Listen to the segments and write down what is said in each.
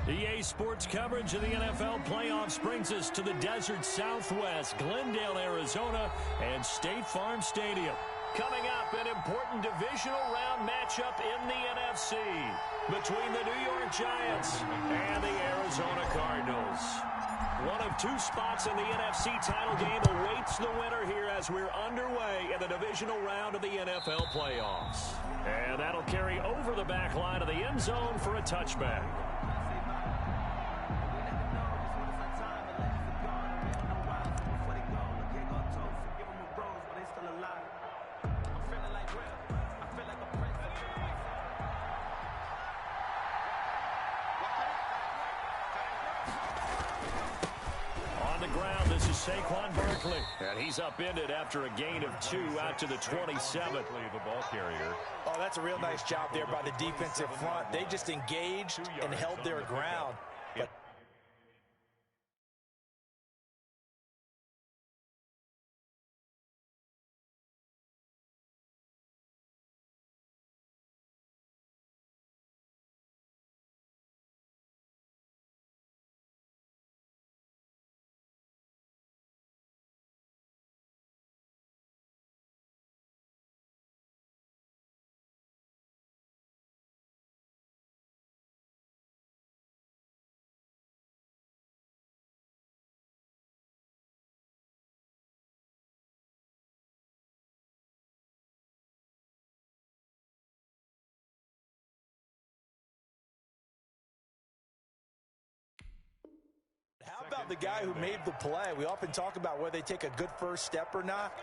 EA Sports coverage of the NFL playoffs brings us to the desert Southwest, Glendale, Arizona, and State Farm Stadium. Coming up, an important divisional round matchup in the NFC between the New York Giants and the Arizona Cardinals. One of two spots in the NFC title game awaits the winner here as we're underway in the divisional round of the NFL playoffs. And that'll carry over the back line of the end zone for a touchback. Saquon Barkley, and he's upended after a gain of 2 out to the 27. The ball carrier. Oh, that's a real nice job there by the defensive front. They just engaged and held their ground. But how about the guy who made the play? We often talk about whether they take a good first step or not.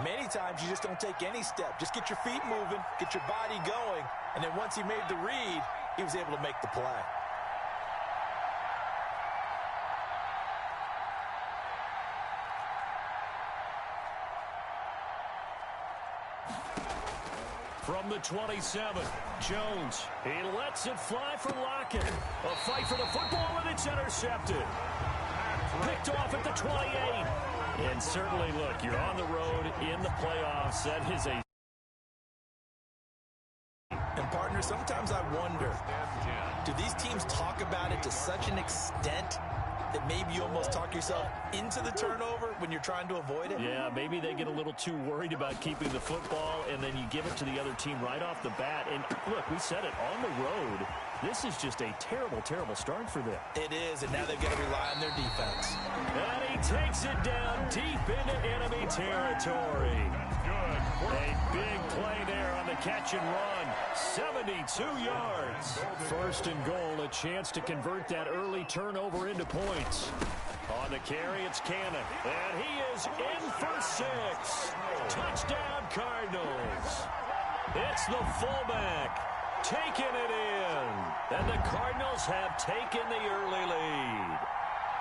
Many times you just don't take any step. Just get your feet moving, get your body going, and then once he made the read, he was able to make the play. From the 27, Jones. He lets it fly for Lockett. A fight for the football, and it's intercepted. Picked off at the 28. And certainly, look, you're on the road in the playoffs. That is a... And, partner, sometimes I wonder, do these teams talk about it to such an extent that maybe you almost talk yourself into the turnover when you're trying to avoid it? Yeah, maybe they get a little too worried about keeping the football, and then you give it to the other team right off the bat. And, look, we said it, on the road, this is just a terrible, terrible start for them. It is, and now they've got to rely on their defense. And he takes it down deep into enemy territory. A big play there on the catch and run. 72 yards. First and goal, a chance to convert that early turnover into points. On the carry, it's Cannon. And he is in for 6. Touchdown, Cardinals. It's the fullback taking it in. And the Cardinals have taken the early lead.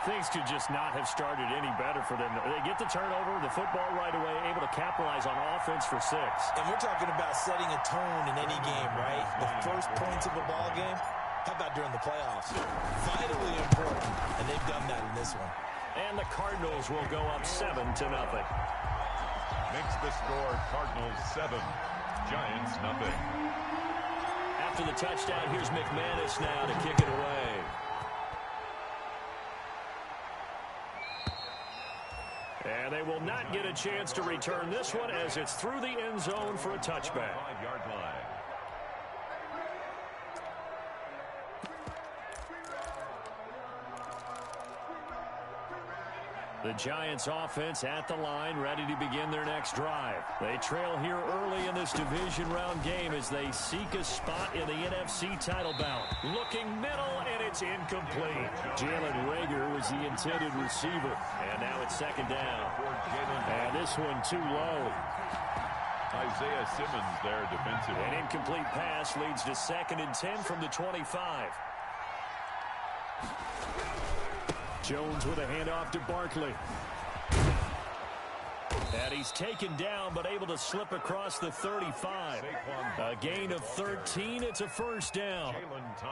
Things could just not have started any better for them. They get the turnover, the football right away, able to capitalize on offense for 6. And we're talking about setting a tone in any game, right? The first points of a ball game. How about during the playoffs? Vitally important, and they've done that in this one. And the Cardinals will go up 7-0. Makes the score Cardinals 7, Giants 0. After the touchdown, here's McManus now to kick it away. And they will not get a chance to return this one as it's through the end zone for a touchback. 5-yard line. The Giants offense at the line, ready to begin their next drive. They trail here early in this division round game as they seek a spot in the NFC title bout. Looking middle, and it's incomplete. Jalen Reagor was the intended receiver. And now it's second down. And this one too low. Isaiah Simmons there defensively. An incomplete pass leads to 2nd and 10 from the 25. Jones with a handoff to Barkley. And he's taken down, but able to slip across the 35. A gain of 13. It's a first down.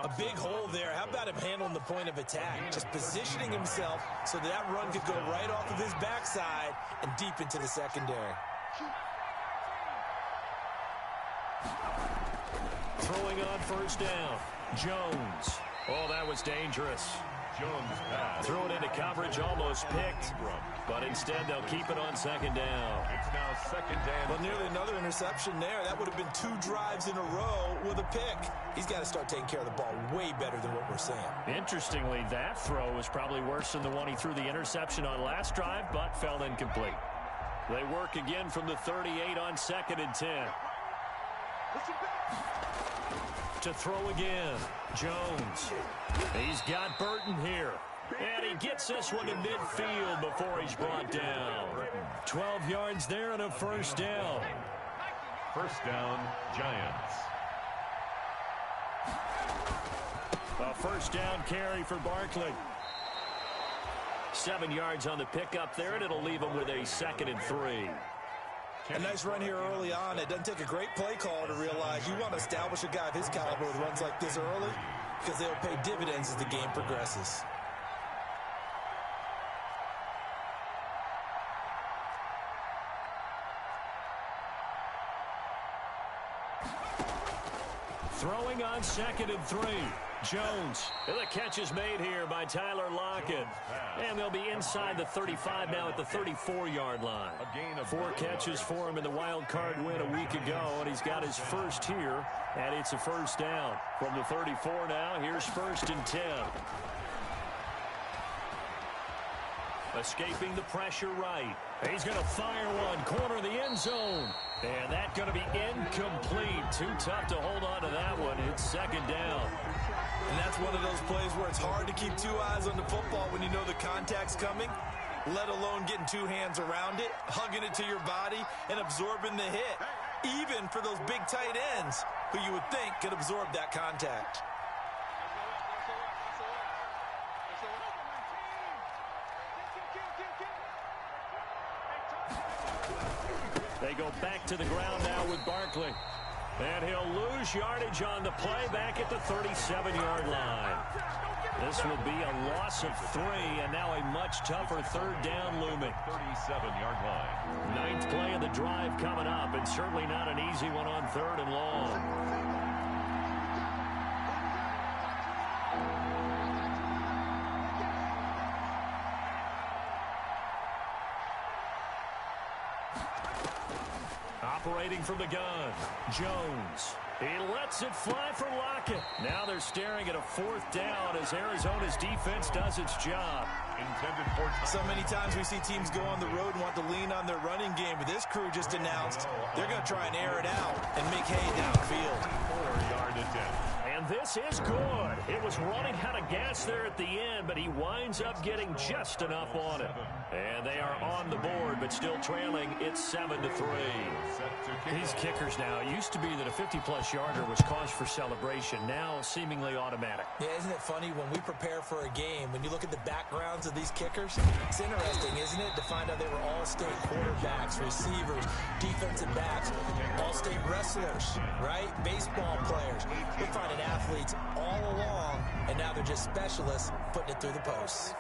A big hole there. How about him handling the point of attack? Just positioning himself so that run could go right off of his backside and deep into the secondary. Throwing on first down, Jones. Oh, that was was dangerous. Jones pass. Threw it into coverage, almost picked. But instead, they'll keep it on second down. It's now second down. But nearly another interception there. That would have been 2 drives in a row with a pick. He's got to start taking care of the ball way better than what we're saying. Interestingly, that throw was probably worse than the one he threw the interception on last drive, but fell incomplete. They work again from the 38 on second and 10. To throw again, Jones. He's got Burton here. And he gets this one to midfield before he's brought down. 12 yards there and a first down. First down, Giants. A first down carry for Barkley. 7 yards on the pickup there, and it'll leave him with a second and 3. A nice run here early on. It doesn't take a great play call to realize you want to establish a guy of his caliber with runs like this early because they'll pay dividends as the game progresses. Throwing on second and 3. Jones. And the catch is made here by Tyler Lockett. And they'll be inside the 35 now at the 34-yard line. 4 catches for him in the wild card win a week ago, and he's got his first here, and it's a first down. From the 34 now, here's first and 10. Escaping the pressure right. He's going to fire one, corner of the end zone. And that's going to be incomplete. Too tough to hold on to that one. It's second down. And that's one of those plays where it's hard to keep 2 eyes on the football when you know the contact's coming, let alone getting 2 hands around it, hugging it to your body, and absorbing the hit, even for those big tight ends who you would think could absorb that contact. They go back to the ground now with Barkley. And he'll lose yardage on the play back at the 37-yard line. This will be a loss of 3, and now a much tougher third down looming. 37-yard line. 9th play of the drive coming up, and certainly not an easy one on 3rd and long. Operating from the gun, Jones. He lets it fly for Lockett. Now they're staring at a 4th down as Arizona's defense does its job. Intended for so many times we see teams go on the road and want to lean on their running game, but this crew just announced they're going to try and air it out and make hay downfield. 4-yard attempt. And this is good. It was running out of gas there at the end, but he winds up getting just enough on it. And they are on the board, but still trailing. It's 7-3. These kickers now, it used to be that a 50-plus yarder was cause for celebration. Now seemingly automatic. Yeah, isn't it funny when we prepare for a game, when you look at the backgrounds of these kickers, it's interesting, isn't it, to find out they were all-state quarterbacks, receivers, defensive backs, all-state wrestlers, right? Baseball players. We're finding athletes all along, and now they're just specialists putting it through the posts.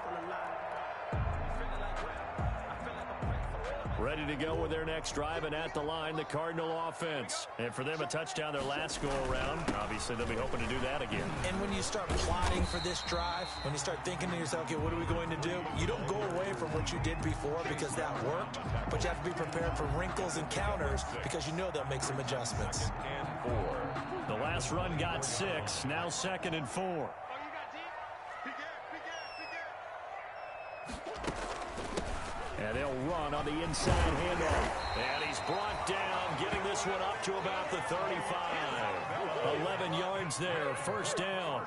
Ready to go with their next drive, and at the line, the Cardinal offense. And for them, a touchdown their last go-around. Obviously, they'll be hoping to do that again. And when you start plotting for this drive, when you start thinking to yourself, okay, what are we going to do? You don't go away from what you did before because that worked, but you have to be prepared for wrinkles and counters because you know they'll make some adjustments. And 4. The last run got 6, now 2nd and 4. And they'll run on the inside handoff. And he's brought down, getting this one up to about the 35. 11 yards there, first down.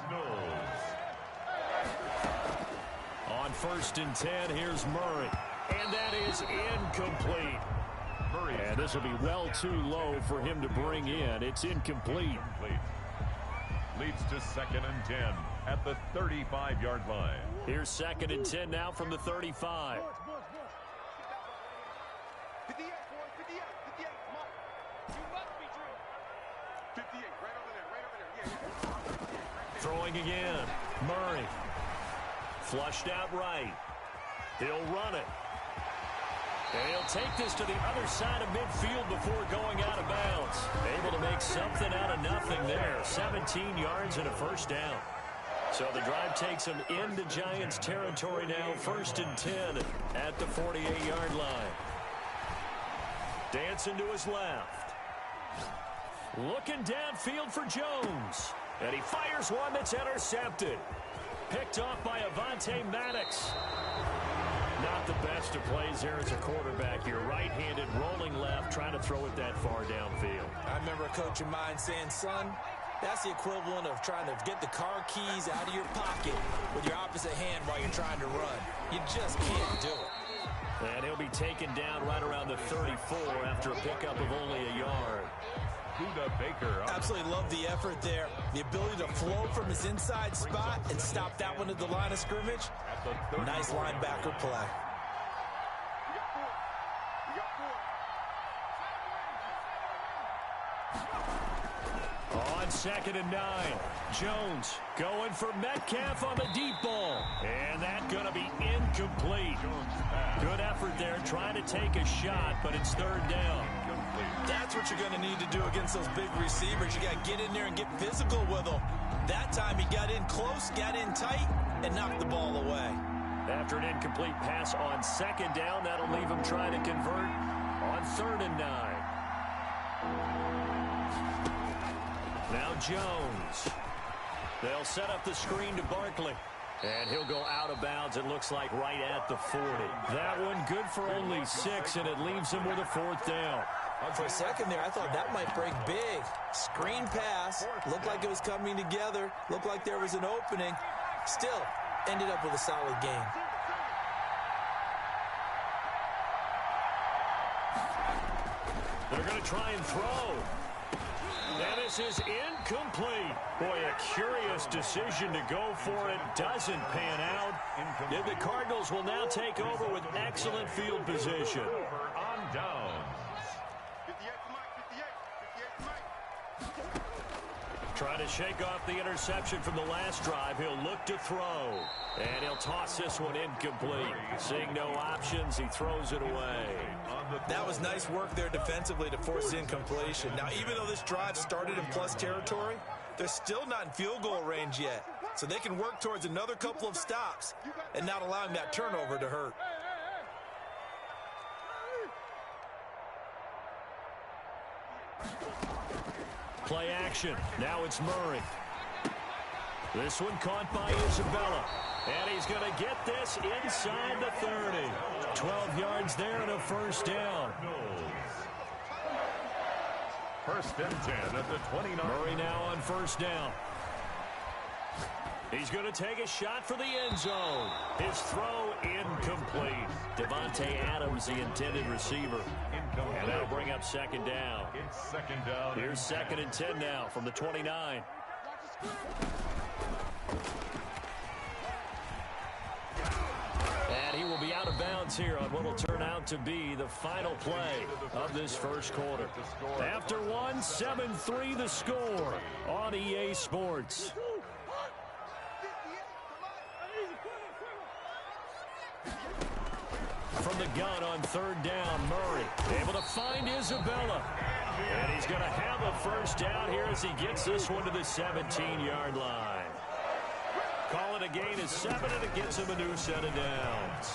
On 1st and 10, here's Murray. And that is incomplete. And this will be well too low for him to bring in. It's incomplete. Leads to 2nd and 10 at the 35-yard line. Here's 2nd and 10 now from the 35. Throwing again. Murray. Flushed out right. He'll run it. And he'll take this to the other side of midfield before going out of bounds. Able to make something out of nothing there. 17 yards and a first down. So the drive takes him into Giants territory now, 1st and 10 at the 48-yard line. Dancing to his left. Looking downfield for Jones. And he fires one that's intercepted. Picked off by Avonte Maddox. Not the best of plays there as a quarterback. You're right-handed, rolling left, trying to throw it that far downfield. I remember a coach of mine saying, son, that's the equivalent of trying to get the car keys out of your pocket with your opposite hand while you're trying to run. You just can't do it. And he'll be taken down right around the 34 after a pickup of only a yard. Baker. Absolutely love the effort there. The ability to flow from his inside spot and stop that one at the line of scrimmage. Nice linebacker play. On 2nd and 9, Jones going for Metcalf on the deep ball. And that's going to be incomplete. Good effort there trying to take a shot, but it's 3rd down. That's what you're going to need to do against those big receivers. You got to get in there and get physical with them. That time he got in close, got in tight, and knocked the ball away. After an incomplete pass on 2nd down, that'll leave him trying to convert on 3rd and 9. Now Jones. They'll set up the screen to Barkley. And he'll go out of bounds, it looks like, right at the 40. That one good for only 6, and it leaves him with a 4th down. For a second there, I thought that might break big. Screen pass. Looked like it was coming together. Looked like there was an opening. Still, ended up with a solid game. They're going to try and throw. And this is incomplete. Boy, a curious decision to go for it. Doesn't pan out. And the Cardinals will now take over with excellent field position. On downs. Trying to shake off the interception from the last drive. He'll look to throw. And he'll toss this one incomplete. Seeing no options, he throws it away. That was nice work there defensively to force the incompletion. Now, even though this drive started in plus territory, they're still not in field goal range yet. So they can work towards another couple of stops and not allowing that turnover to hurt. Play action. Now it's Murray. This one caught by Isabella. And he's going to get this inside the 30. 12 yards there and a 1st down. 1st and 10 at the 29. Murray now on 1st down. He's going to take a shot for the end zone. His throw incomplete. Devontae Adams, the intended receiver. And that'll bring up 2nd down. It's 2nd down. Here's 2nd and 10 now from the 29. And he will be out of bounds here on what will turn out to be the final play of this 1st quarter. After one, 7-3 the score on EA Sports. From the gun on 3rd down, Murray able to find Isabella. And he's going to have a 1st down here as he gets this one to the 17-yard line. Call it a gain of 7, and it gets him a new set of downs.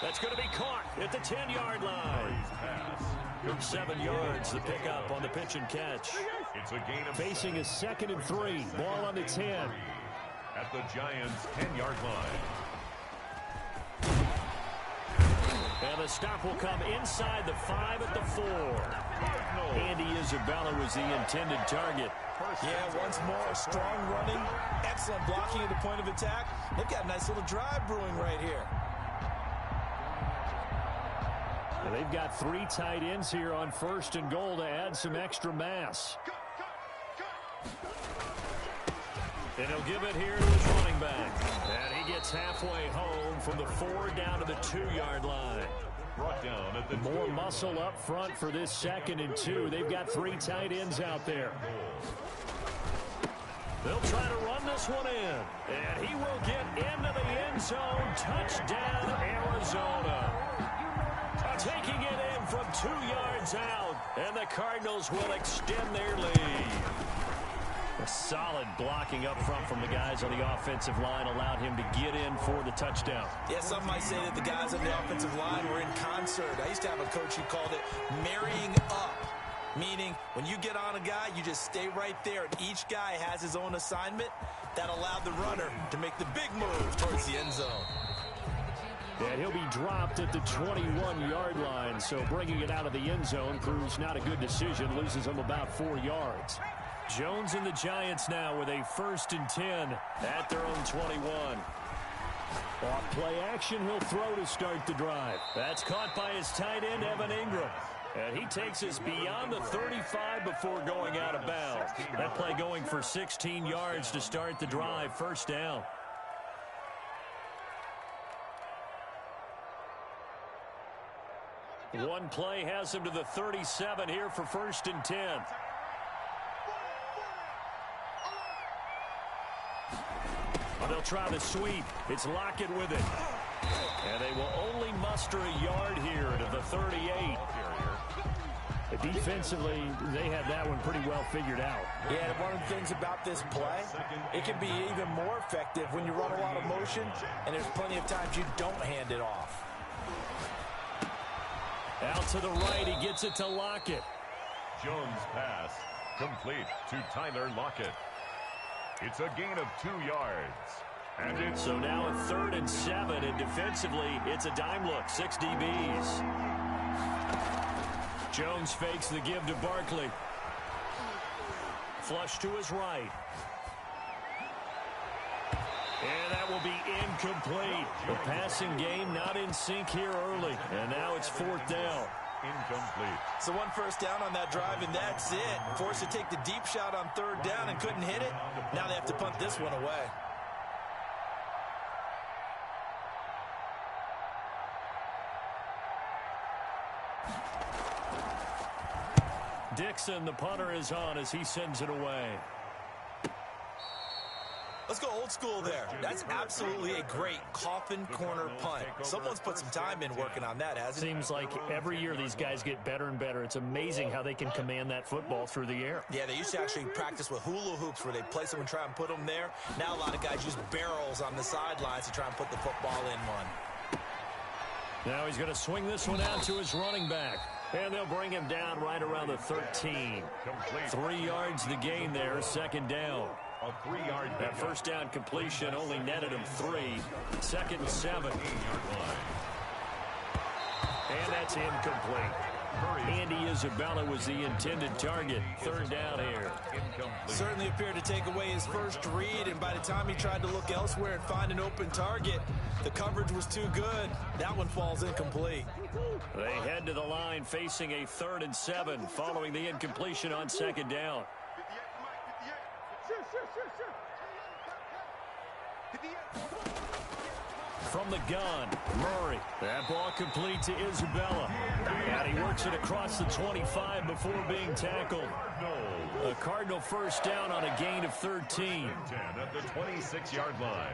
That's going to be caught at the 10-yard line. 7 yards, the pickup on the pitch and catch. It's a gain of facing a 2nd and 3. Ball on the 10. At the Giants' 10-yard line. And the stop will come inside the 5 at the 4. Andy Isabella was the intended target. Yeah, once more, strong running, excellent blocking at the point of attack. They've got a nice little drive brewing right here. And they've got 3 tight ends here on 1st and goal to add some extra mass. And he'll give it here to his running back. And he gets halfway home from the 4 down to the 2-yard line. Brought down at the more muscle up front for this 2nd and 2. They've got 3 tight ends out there. They'll try to run this one in. And he will get into the end zone. Touchdown, Arizona. Taking it in from 2 yards out. And the Cardinals will extend their lead. A solid blocking up front from the guys on the offensive line allowed him to get in for the touchdown. Yeah, some might say that the guys on the offensive line were in concert. I used to have a coach who called it marrying up, meaning when you get on a guy, you just stay right there, and each guy has his own assignment. That allowed the runner to make the big move towards the end zone. And he'll be dropped at the 21-yard line, so bringing it out of the end zone proves not a good decision, loses him about 4 yards. Jones and the Giants now with a 1st and 10 at their own 21. Off play action, he'll throw to start the drive. That's caught by his tight end, Evan Ingram. And he takes us beyond the 35 before going out of bounds. That play going for 16 yards to start the drive, 1st down. One play has him to the 37 here for 1st and 10. They'll try the sweep. It's Lockett with it. And they will only muster a yard here to the 38. Defensively, they had that one pretty well figured out. Yeah, and one of the things about this play, it can be even more effective when you run a lot of motion, and there's plenty of times you don't hand it off. Out to the right, he gets it to Lockett. Jones' pass complete to Tyler Lockett. It's a gain of 2 yards. And it's so now a 3rd and 7, and defensively, it's a dime look, 6 DBs. Jones fakes the give to Barkley. Flush to his right. And that will be incomplete. The passing game not in sync here early. And now it's 4th down. Incomplete. So 1 first down on that drive, and that's it. Forced to take the deep shot on 3rd down and couldn't hit it. Now they have to punt this one away. Dixon, the punter, is on as he sends it away. Let's go old school there. That's absolutely a great coffin corner punt. Someone's put some time in working on that, hasn't it? Seems like every year these guys get better and better. It's amazing how they can command that football through the air. Yeah, they used to actually practice with hula hoops where they place them and try and put them there. Now a lot of guys use barrels on the sidelines to try and put the football in one. Now he's going to swing this one out to his running back. And they'll bring him down right around the 13. 3 yards the gain there, 2nd down. A 3-yard. That 1st down completion only netted him 3. 2nd and 7. And that's incomplete. Andy Isabella was the intended target. 3rd down here. Certainly appeared to take away his first read, and by the time he tried to look elsewhere and find an open target, the coverage was too good. That one falls incomplete. They head to the line facing a 3rd and 7 following the incompletion on 2nd down. From the gun, Murray. That ball complete to Isabella. And he works it across the 25 before being tackled. A Cardinal 1st down on a gain of 13. 10 at the 26-yard line.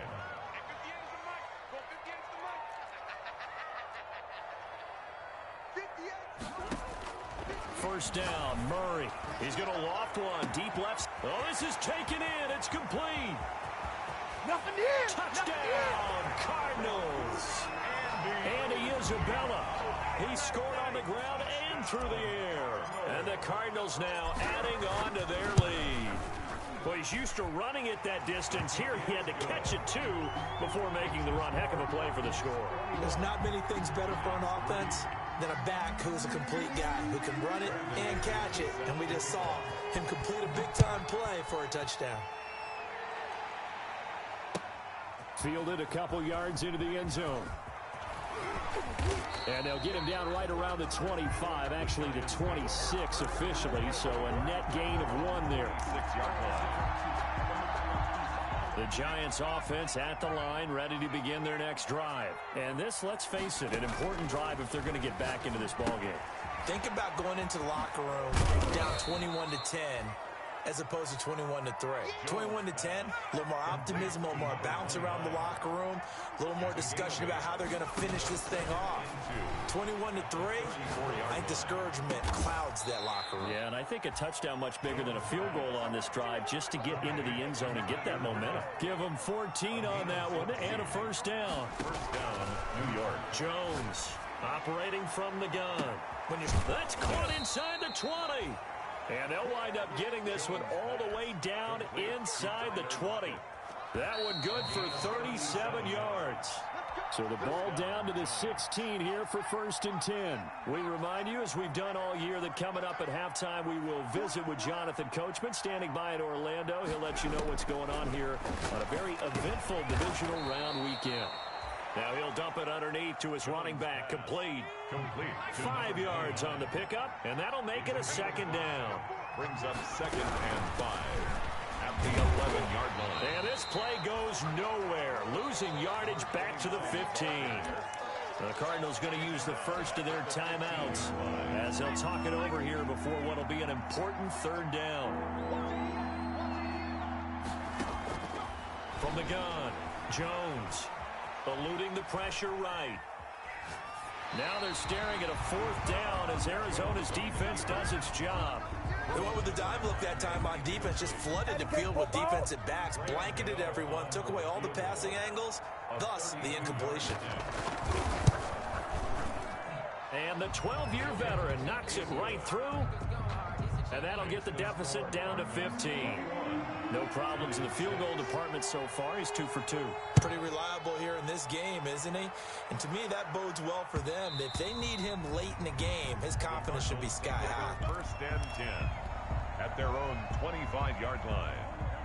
First down, Murray. He's going to loft one, deep left. Oh, this is taken in. It's complete. Nothing here. Touchdown, Cardinals. Andy Isabella. He scored on the ground and through the air. And the Cardinals now adding on to their lead. Well, he's used to running it that distance. Here he had to catch it, too, before making the run. Heck of a play for the score. There's not many things better for an offense than a back who's a complete guy who can run it and catch it. And we just saw him complete a big-time play for a touchdown. Fielded a couple yards into the end zone. And they'll get him down right around the 25, actually the 26 officially, so a net gain of 1 there. 6-yard line. The Giants offense at the line, ready to begin their next drive. And this, let's face it, an important drive if they're going to get back into this ballgame. Think about going into the locker room down 21-10 as opposed to 21-3. 21-10, a little more optimism, a little more bounce around the locker room, a little more discussion about how they're going to finish this thing off. 21-3, I think discouragement clouds that locker room. Yeah, and I think a touchdown much bigger than a field goal on this drive just to get into the end zone and get that momentum. Give them 14 on that one and a first down. First down, New York. Jones operating from the gun. That's caught inside the 20. And they'll wind up getting this one all the way down inside the 20. That one good for 37 yards. So the ball down to the 16 here for 1st and 10. We remind you, as we've done all year, that coming up at halftime, we will visit with Jonathan Coachman, standing by in Orlando. He'll let you know what's going on here on a very eventful divisional round weekend. Now he'll dump it underneath to his running back. Complete. 5 yards on the pickup, and that'll make it a second down. Brings up 2nd and 5 at the 11-yard line. And this play goes nowhere, losing yardage back to the 15. The Cardinals going to use the first of their timeouts as they'll talk it over here before what will be an important 3rd down. From the gun, Jones eluding the pressure right. Now they're staring at a 4th down as Arizona's defense does its job. They went with the dime look that time on defense, just flooded the field with defensive backs, blanketed everyone, took away all the passing angles, thus the incompletion. And the 12-year veteran knocks it right through, and that'll get the deficit down to 15. No problems in the field goal department so far. He's 2 for 2. Pretty reliable here in this game, isn't he? And to me, that bodes well for them. If they need him late in the game, his confidence should be sky high. 1st and 10 at their own 25-yard line.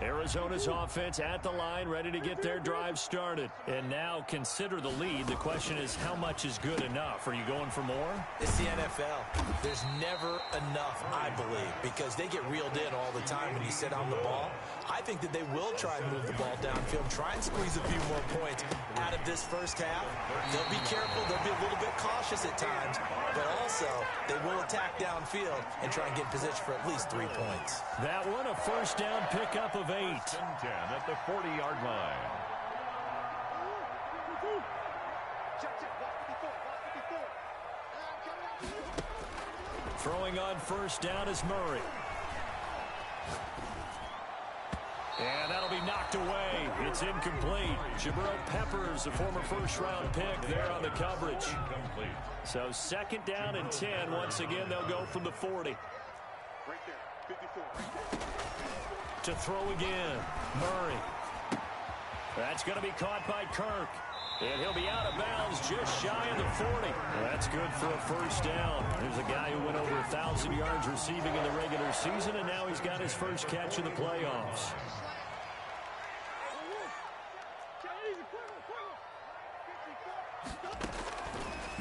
Arizona's offense at the line, ready to get their drive started. And now consider the lead. The question is, how much is good enough? Are you going for more? It's the NFL. There's never enough, I believe, because they get reeled in all the time when you sit on the ball. I think that they will try and move the ball downfield, try and squeeze a few more points out of this first half. They'll be careful. They'll be a little bit cautious at times, but also they will attack downfield and try and get in position for at least 3 points. That one, a first down pickup of 8. 10 at the 40-yard line. Throwing on first down is Murray. And that'll be knocked away. It's incomplete. Jabril Peppers, a former first-round pick, there on the coverage. So 2nd down and 10. Once again, they'll go from the 40. Right there, 54. To throw again, Murray. That's going to be caught by Kirk. And he'll be out of bounds just shy of the 40. That's good for a first down. There's a guy who went over 1,000 yards receiving in the regular season, and now he's got his first catch in the playoffs.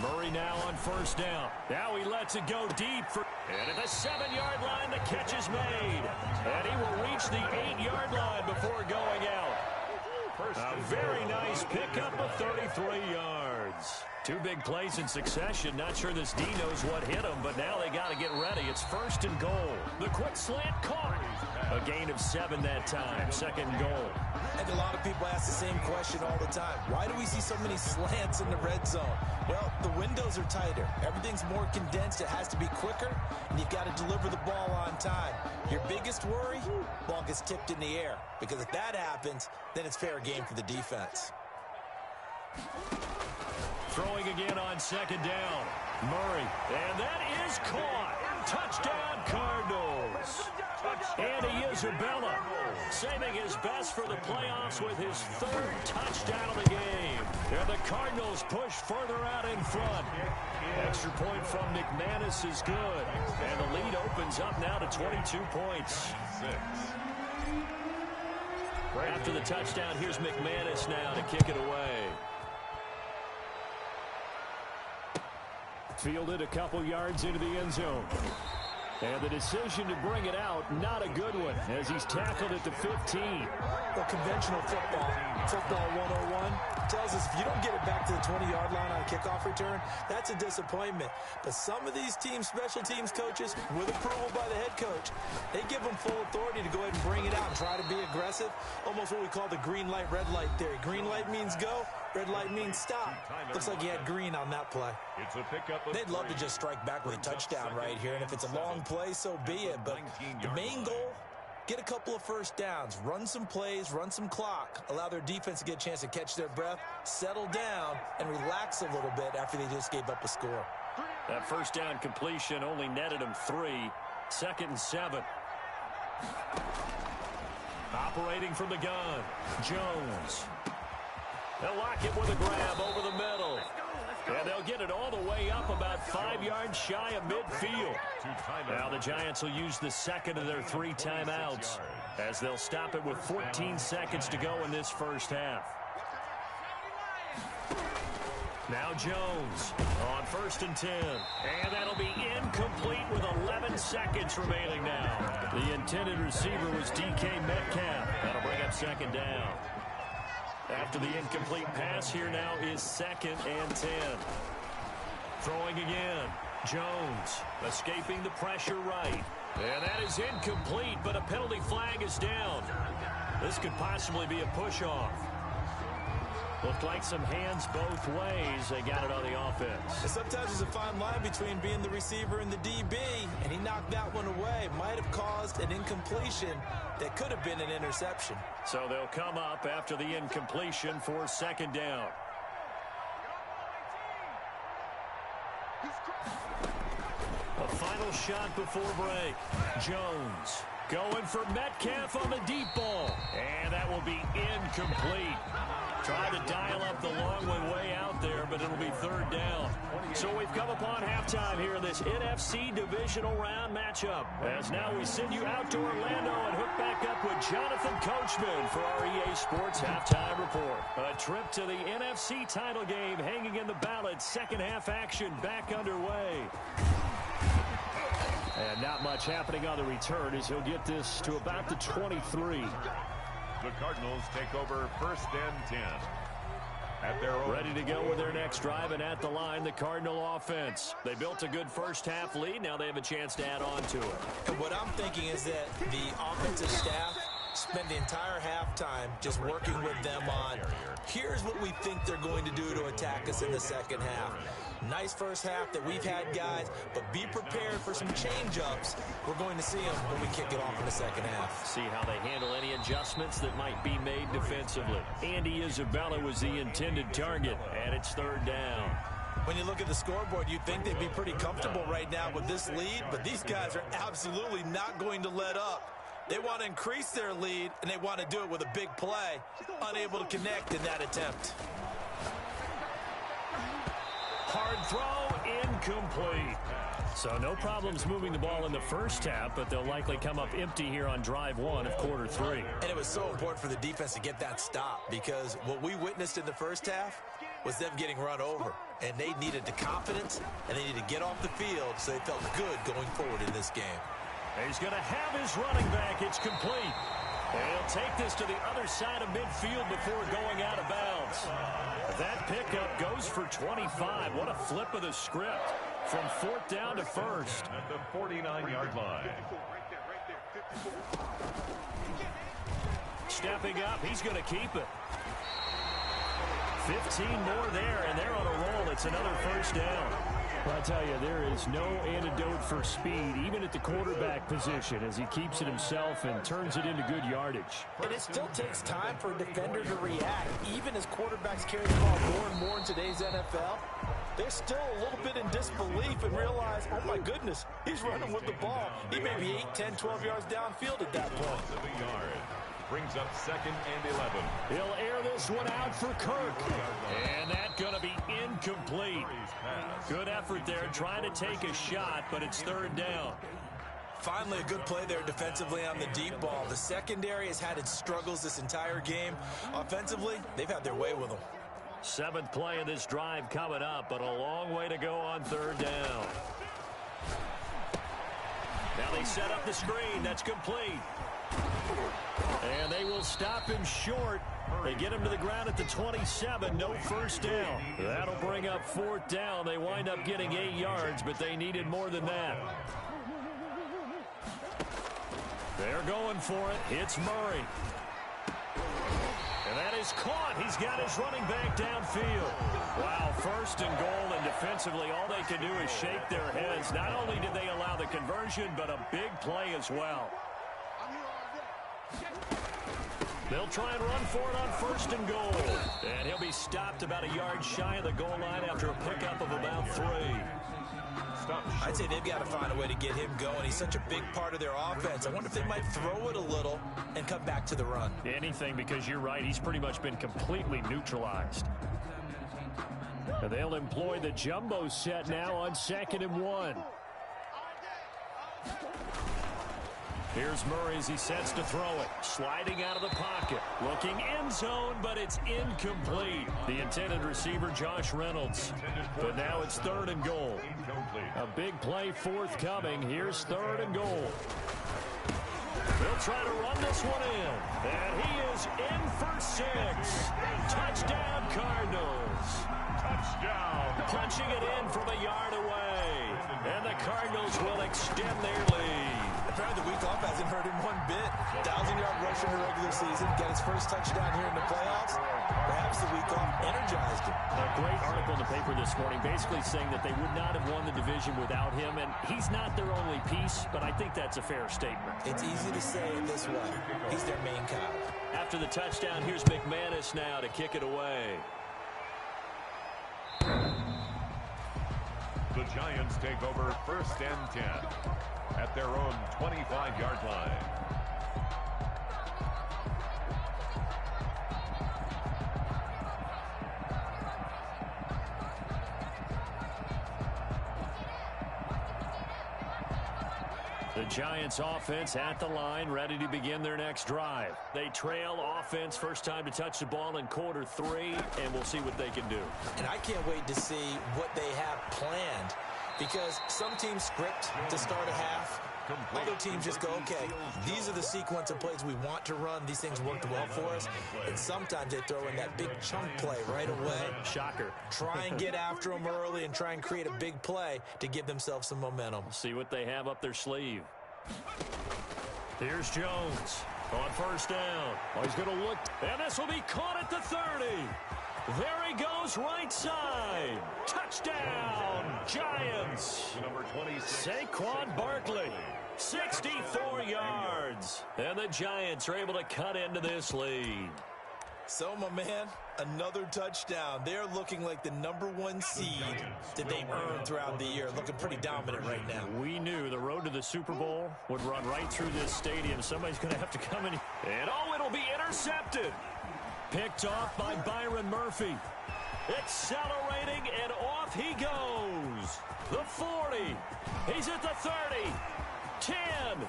Murray now on first down. Now he lets it go deep. And at the 7-yard line, the catch is made. And he will reach the 8-yard line before going out. A very nice pickup of 33 yards. 2 big plays in succession. Not sure this D knows what hit him, but now they got to get ready. It's 1st and goal. The quick slant caught. A gain of 7 that time. 2nd and goal. And a lot of people ask the same question all the time. Why do we see so many slants in the red zone? Well, the windows are tighter. Everything's more condensed. It has to be quicker, and you've got to deliver the ball on time. Your biggest worry? Ball gets tipped in the air. Because if that happens, then it's fair game for the defense. Throwing again on 2nd down. Murray. And that is caught. Touchdown, Cardinals. Andy Isabella saving his best for the playoffs with his 3rd touchdown of the game. And the Cardinals push further out in front. Extra point from McManus is good. And the lead opens up now to 22 points. After the touchdown, here's McManus now to kick it away. Fielded a couple yards into the end zone. And the decision to bring it out, not a good one, as he's tackled at the 15. Well, conventional football 101, tells us if you don't get it back to the 20-yard line on a kickoff return, that's a disappointment. But some of these teams, special teams coaches, with approval by the head coach, they give them full authority to go ahead and bring it out and try to be aggressive, almost what we call the green light, red light theory. Green light means go, red light means stop. Looks like he had green on that play. It's a pickup of They'd love to just strike back with a touchdown right here, and if it's a long play, so be it. But the main goal, get a couple of first downs, run some plays, run some clock, allow their defense to get a chance to catch their breath, settle down, and relax a little bit after they just gave up a score. That first down completion only netted them 3. 2nd and 7. Operating from the gun, Jones. They'll lock it with a grab over the middle. And they'll get it all the way up about 5 yards shy of midfield. Now the Giants will use the second of their 3 timeouts as they'll stop it with 14 seconds to go in this first half. Now Jones on 1st and 10. And that'll be incomplete with 11 seconds remaining now. The intended receiver was DK Metcalf. That'll bring up 2nd down. After the incomplete pass, here now is 2nd and 10. Throwing again. Jones escaping the pressure right. And that is incomplete, but a penalty flag is down. This could possibly be a push-off. Looked like some hands both ways. They got it on the offense. And sometimes there's a fine line between being the receiver and the DB, and he knocked that one away. Might have caused an incompletion that could have been an interception. So they'll come up after the incompletion for 2nd down. A final shot before break. Jones going for Metcalf on the deep ball. And that will be incomplete. Tried to dial up the long one way out there, but it'll be 3rd down. So we've come upon halftime here in this NFC divisional round matchup. As now we send you out to Orlando and hook back up with Jonathan Coachman for our EA Sports Halftime Report. A trip to the NFC title game hanging in the balance. Second half action back underway. And not much happening on the return as he'll get this to about the 23. The Cardinals take over 1st and 10. At their own. Ready to go with their next drive, and at the line, the Cardinal offense. They built a good first half lead. Now they have a chance to add on to it. And what I'm thinking is that the offensive staff spend the entire halftime just working with them on, here's what we think they're going to do to attack us in the second half. Nice first half that we've had, guys, but be prepared for some change-ups. We're going to see them when we kick it off in the second half. See how they handle any adjustments that might be made defensively. Andy Isabella was the intended target, and it's 3rd down. When you look at the scoreboard, you'd think they'd be pretty comfortable right now with this lead, but these guys are absolutely not going to let up. They want to increase their lead, and they want to do it with a big play. Unable to connect in that attempt. Hard throw, incomplete. So no problems moving the ball in the first half, but they'll likely come up empty here on drive 1 of quarter 3. And it was so important for the defense to get that stop, because what we witnessed in the first half was them getting run over. And they needed the confidence, and they needed to get off the field so they felt good going forward in this game. He's going to have his running back. It's complete. And he'll take this to the other side of midfield before going out of bounds. That pickup goes for 25. What a flip of the script from 4th down to 1st. At the 49-yard line. Stepping up, he's going to keep it. 15 more there, and they're on a roll. It's another first down. Well, I tell you, there is no antidote for speed, even at the quarterback position, as he keeps it himself and turns it into good yardage. And it still takes time for a defender to react. Even as quarterbacks carry the ball more and more in today's NFL, they're still a little bit in disbelief and realize, oh my goodness, he's running with the ball. He may be 8, 10, 12 yards downfield at that point. Brings up 2nd and 11. He'll air this one out for Kirk. And that's going to be incomplete. Good effort there, trying to take a shot, but it's 3rd down. Finally, a good play there defensively on the deep ball. The secondary has had its struggles this entire game. Offensively, they've had their way with them. 7th play of this drive coming up, but a long way to go on 3rd down. Now they set up the screen. That's complete. And they will stop him short They get him to the ground at the 27, no first down. That'll bring up 4th down. They wind up getting 8 yards, but they needed more than that. They're going for it. It's Murray. And that is caught. He's got his running back downfield. Wow, 1st and goal, and defensively all they can do is shake their heads. Not only did they allow the conversion, but a big play as well. They'll try and run for it on 1st and goal. And he'll be stopped about a yard shy of the goal line after a pickup of about 3. I'd say they've got to find a way to get him going. He's such a big part of their offense. I wonder if they might throw it a little and come back to the run. Anything, because you're right. He's pretty much been completely neutralized. And they'll employ the jumbo set now on 2nd and 1. Here's Murray as he sets to throw it. Sliding out of the pocket. Looking end zone, but it's incomplete. The intended receiver, Josh Reynolds. But now it's 3rd and goal. A big play forthcoming. Here's 3rd and goal. They'll try to run this one in. And he is in for 6. Touchdown, Cardinals. Touchdown. Punching it in from a yard away. And the Cardinals will extend their lead. Apparently the week off hasn't hurt him one bit. 1,000-yard rush in the regular season. Got his first touchdown here in the playoffs. Perhaps the week off energized him. A great article in the paper this morning basically saying that they would not have won the division without him. And he's not their only piece, but I think that's a fair statement. It's easy to say it this way. He's their main guy. After the touchdown, here's McManus now to kick it away. The Giants take over 1st and 10 at their own 25-yard line. The Giants offense at the line, ready to begin their next drive. They trail offense, first time to touch the ball in quarter 3, and we'll see what they can do. And I can't wait to see what they have planned, because some teams script to start a half. Other teams just go, okay, these are the sequence of plays we want to run. These things worked well for us. And sometimes they throw in that big chunk play right away. Shocker. Try and get after them early and try and create a big play to give themselves some momentum. See what they have up their sleeve. Here's Jones on 1st down. Oh, he's going to look, and this will be caught at the 30. There he goes, right side. Touchdown, Giants. Number 26. Saquon Barkley, 64 yards. And the Giants are able to cut into this lead. So, my man, another touchdown. They're looking like the #1 seed that they earned throughout the year. Looking pretty dominant right now. We knew the road to the Super Bowl would run right through this stadium. Somebody's going to have to come in. And, oh, it'll be intercepted. Picked off by Byron Murphy. Accelerating, and off he goes. The 40. He's at the 30. 10.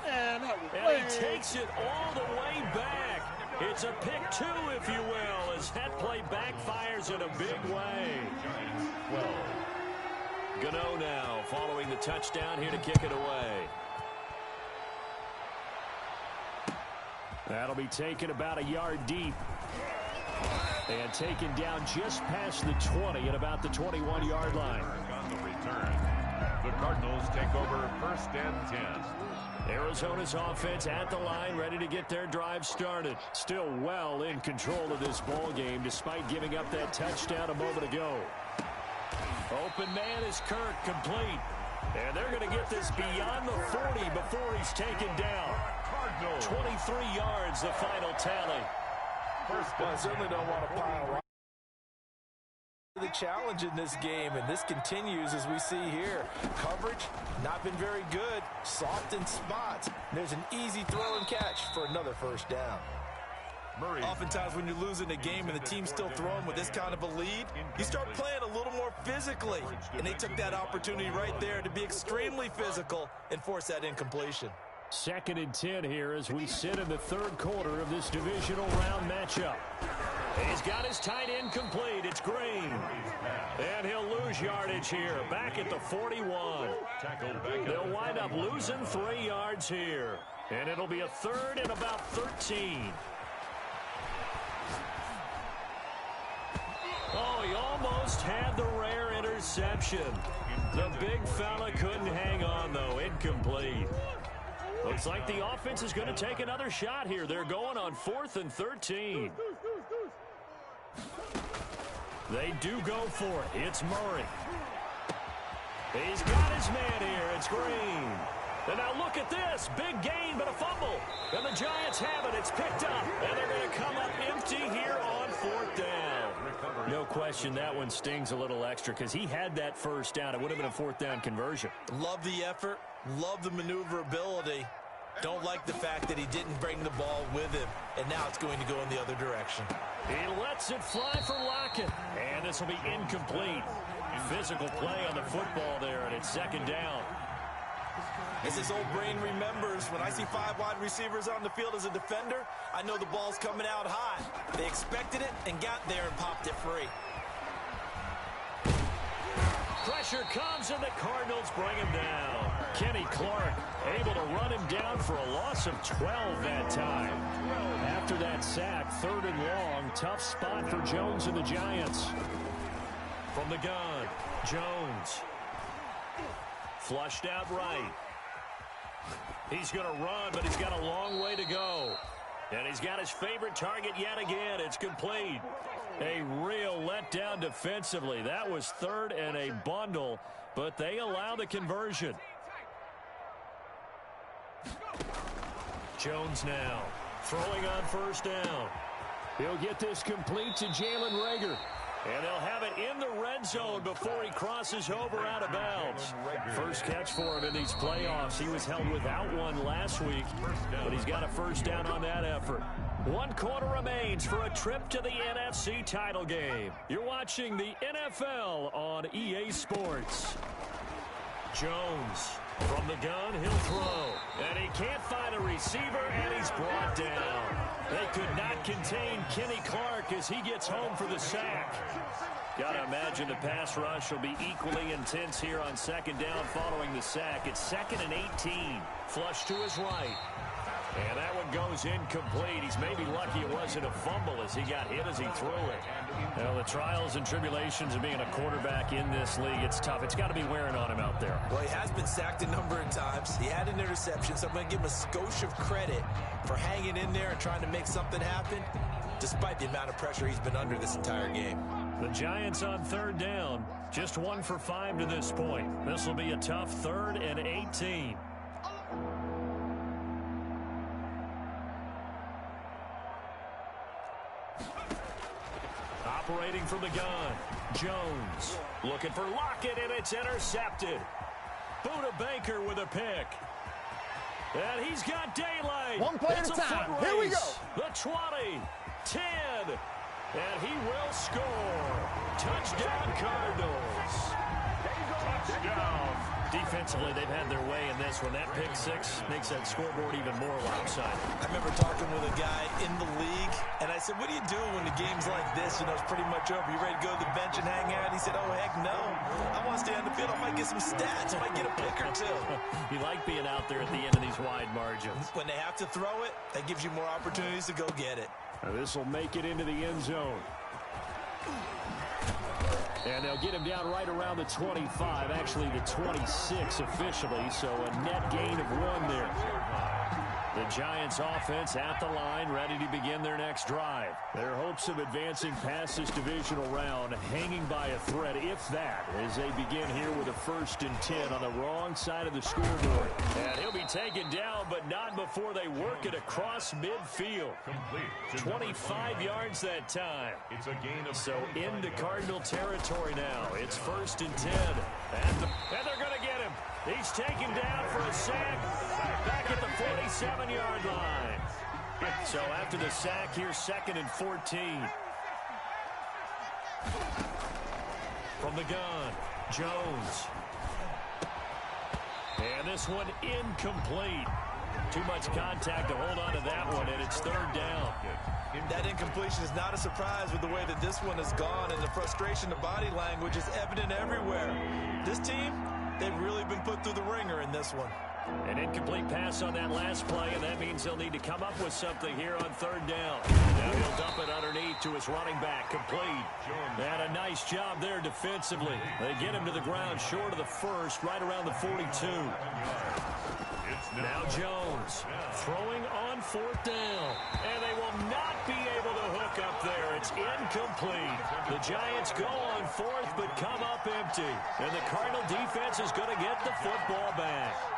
And he takes it all the way back. It's a pick 2, if you will, as that play backfires in a big way. Gano now following the touchdown here to kick it away. That'll be taken about a yard deep. And taken down just past the 20 at about the 21-yard line. On the return, the Cardinals take over 1st and 10. Arizona's offense at the line, ready to get their drive started. Still well in control of this ball game, despite giving up that touchdown a moment ago. Open man is Kirk, complete. And they're going to get this beyond the 40 before he's taken down. 23 yards, the final tally. Well, I certainly don't want to pile on the challenge in this game, and this continues as we see here. Coverage, not been very good. Soft in spots. There's an easy throw and catch for another 1st down. Murray. Oftentimes when you're losing a game and the team's still throwing with this kind of a lead, you start playing a little more physically. And they took that opportunity right there to be extremely physical and force that incompletion. 2nd and 10 here as we sit in the 3rd quarter of this divisional round matchup. He's got his tight end complete. It's Green. And he'll lose yardage here. Back at the 41. They'll wind up losing 3 yards here. And it'll be a 3rd and about 13. almost had the rare interception. The big fella couldn't hang on, though. Incomplete. Looks like the offense is going to take another shot here. They're going on 4th and 13. They do go for it. It's Murray. He's got his man here. It's Green. And now look at this. Big gain, but a fumble. And the Giants have it. It's picked up. And they're going to come up empty here on 4th down. No question that one stings a little extra because he had that first down. It would have been a 4th down conversion. Love the effort. Love the maneuverability. Don't like the fact that he didn't bring the ball with him. And now it's going to go in the other direction. He lets it fly for Lockett. And this will be incomplete. Physical play on the football there, and it's 2nd down. As his old brain remembers, when I see 5 wide receivers on the field as a defender, I know the ball's coming out high. They expected it and got there and popped it free. Pressure comes, and the Cardinals bring him down. Kenny Clark able to run him down for a loss of 12 that time. After that sack, 3rd and long, tough spot for Jones and the Giants. From the gun, Jones. Flushed out right. He's going to run, but he's got a long way to go. And he's got his favorite target yet again. It's complete. A real letdown defensively. That was 3rd and a bundle, but they allow the conversion. Jones now throwing on 1st down. He'll get this complete to Jalen Reagor. And they'll have it in the red zone before he crosses over out of bounds. First catch for him in these playoffs. He was held without one last week, but he's got a 1st down on that effort. 1 quarter remains for a trip to the NFC title game. You're watching the NFL on EA Sports. Jones from the gun, he'll throw. And he can't find a receiver, and he's brought down. They could not contain Kenny Clark as he gets home for the sack. Got to imagine the pass rush will be equally intense here on 2nd down following the sack. It's 2nd and 18. Flush to his right. And that one goes incomplete. He's maybe lucky it wasn't a fumble as he got hit as he threw it. Well, the trials and tribulations of being a quarterback in this league, it's tough. It's got to be wearing on him out there. Well, he has been sacked a number of times. He had an interception, so I'm going to give him a skosh of credit for hanging in there and trying to make something happen, despite the amount of pressure he's been under this entire game. The Giants on 3rd down, just 1 for 5 to this point. This will be a tough 3rd and 18. Operating from the gun, Jones looking for Lockett, and it's intercepted. Buda Baker with a pick. And he's got daylight. 1 play at a time. Here we go. The 20, 10, and he will score. Touchdown, Cardinals. Touchdown. Defensively, they've had their way in this one. That pick 6 makes that scoreboard even more lopsided. I remember talking with a guy in the league, and I said, what do you do when the game's like this? You know, it's pretty much over. You ready to go to the bench and hang out? He said, oh, heck no. I want to stay on the field. I might get some stats. I might get a pick or 2. You like being out there at the end of these wide margins. When they have to throw it, that gives you more opportunities to go get it. This will make it into the end zone. And they'll get him down right around the 25, actually the 26 officially, so a net gain of 1 there. The Giants offense at the line, ready to begin their next drive. Their hopes of advancing past this divisional round hanging by a thread, if that, as they begin here with a 1st and 10 on the wrong side of the scoreboard. And he'll be taken down, but not before they work it across midfield. 25 yards that time. It's a gain of so into Cardinal territory now. It's 1st and 10. And they're going to get him. He's taken down for a sack back at the 47-yard line. So after the sack, here's 2nd and 14. From the gun, Jones. And this one incomplete. Too much contact to hold on to that one, and it's 3rd down. That incompletion is not a surprise with the way that this one has gone, and the frustration, the body language is evident everywhere. This team, they've really been put through the ringer in this one. An incomplete pass on that last play, and that means he'll need to come up with something here on third down. Now he'll dump it underneath to his running back, complete. And a nice job there defensively. They get him to the ground short of the first, right around the 42. Now Jones throwing on fourth down. And they will not be able to hook up there. It's incomplete. The Giants go on fourth but come up empty. And the Cardinal defense is going to get the football back.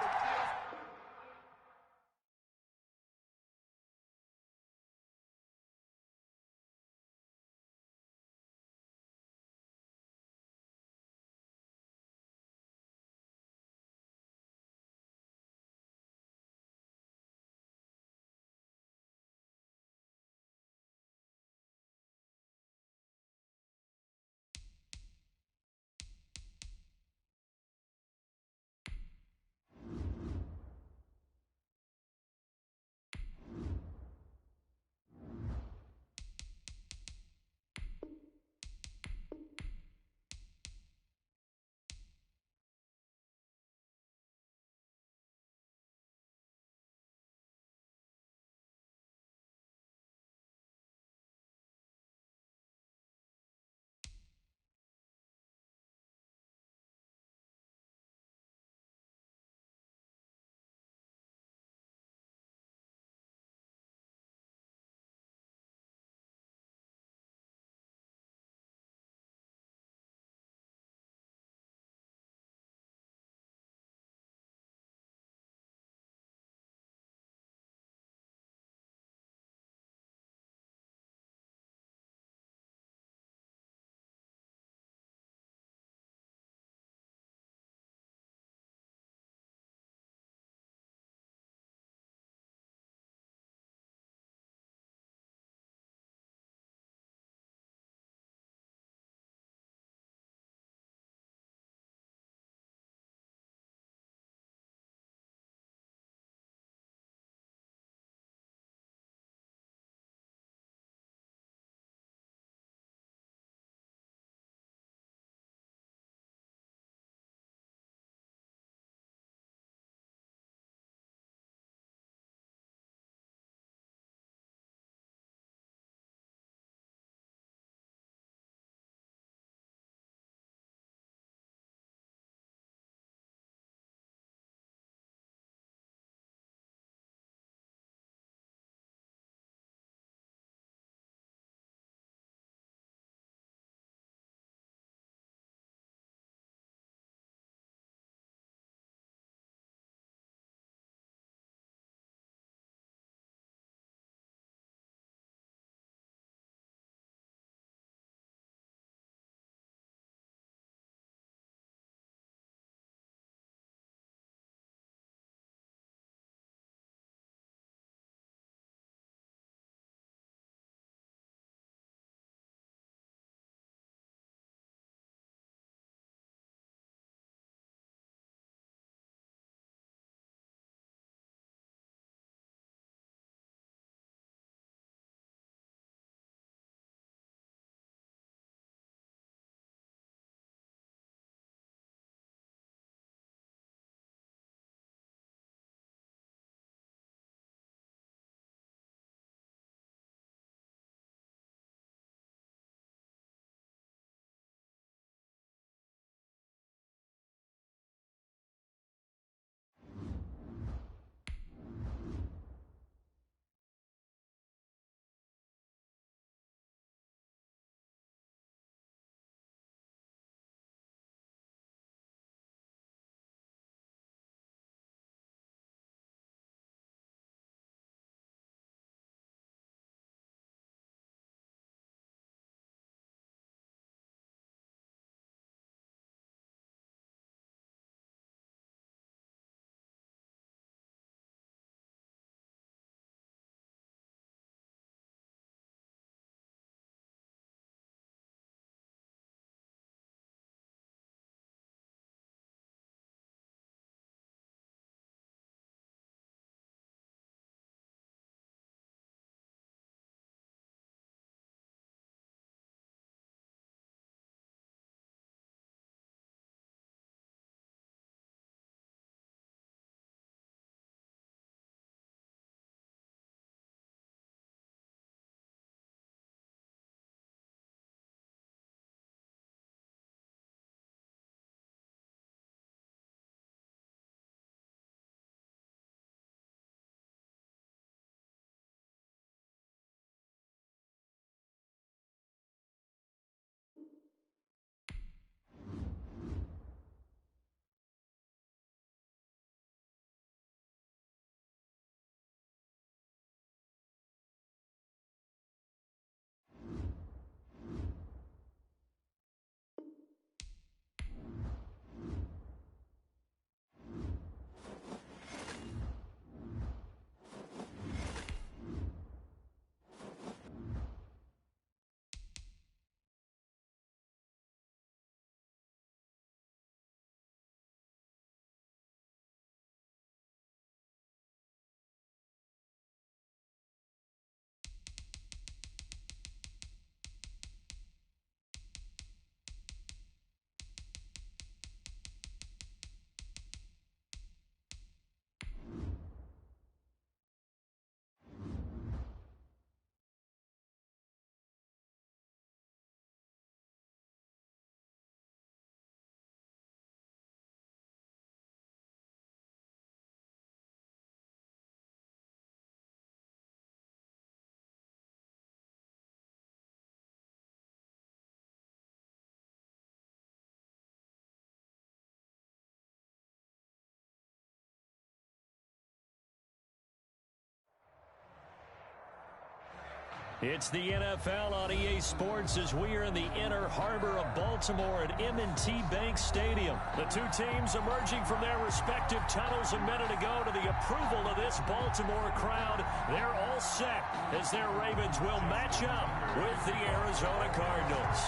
It's the NFL on EA Sports as we are in the inner harbor of Baltimore at M&T Bank Stadium. The two teams emerging from their respective tunnels a minute ago to the approval of this Baltimore crowd. They're all set as their Ravens will match up with the Arizona Cardinals.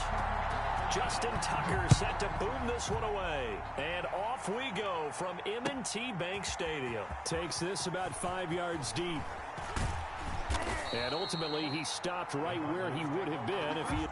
Justin Tucker set to boom this one away. And off we go from M&T Bank Stadium. Takes this about 5 yards deep. And ultimately, he stopped right where he would have been if he...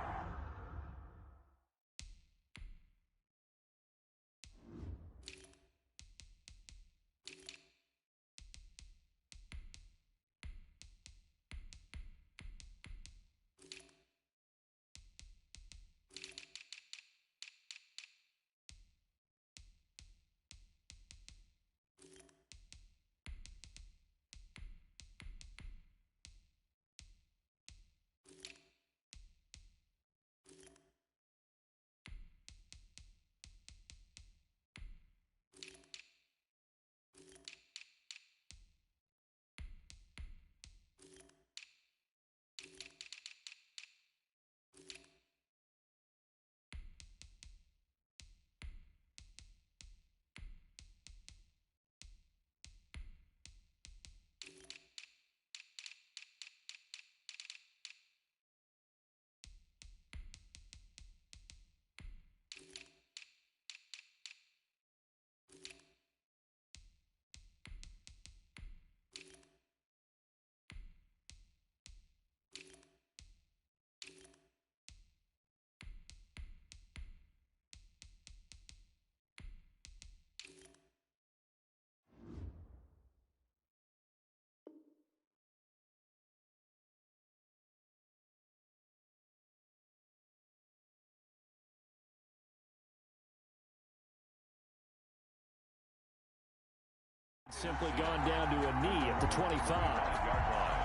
Simply gone down to a knee at the 25-yard line.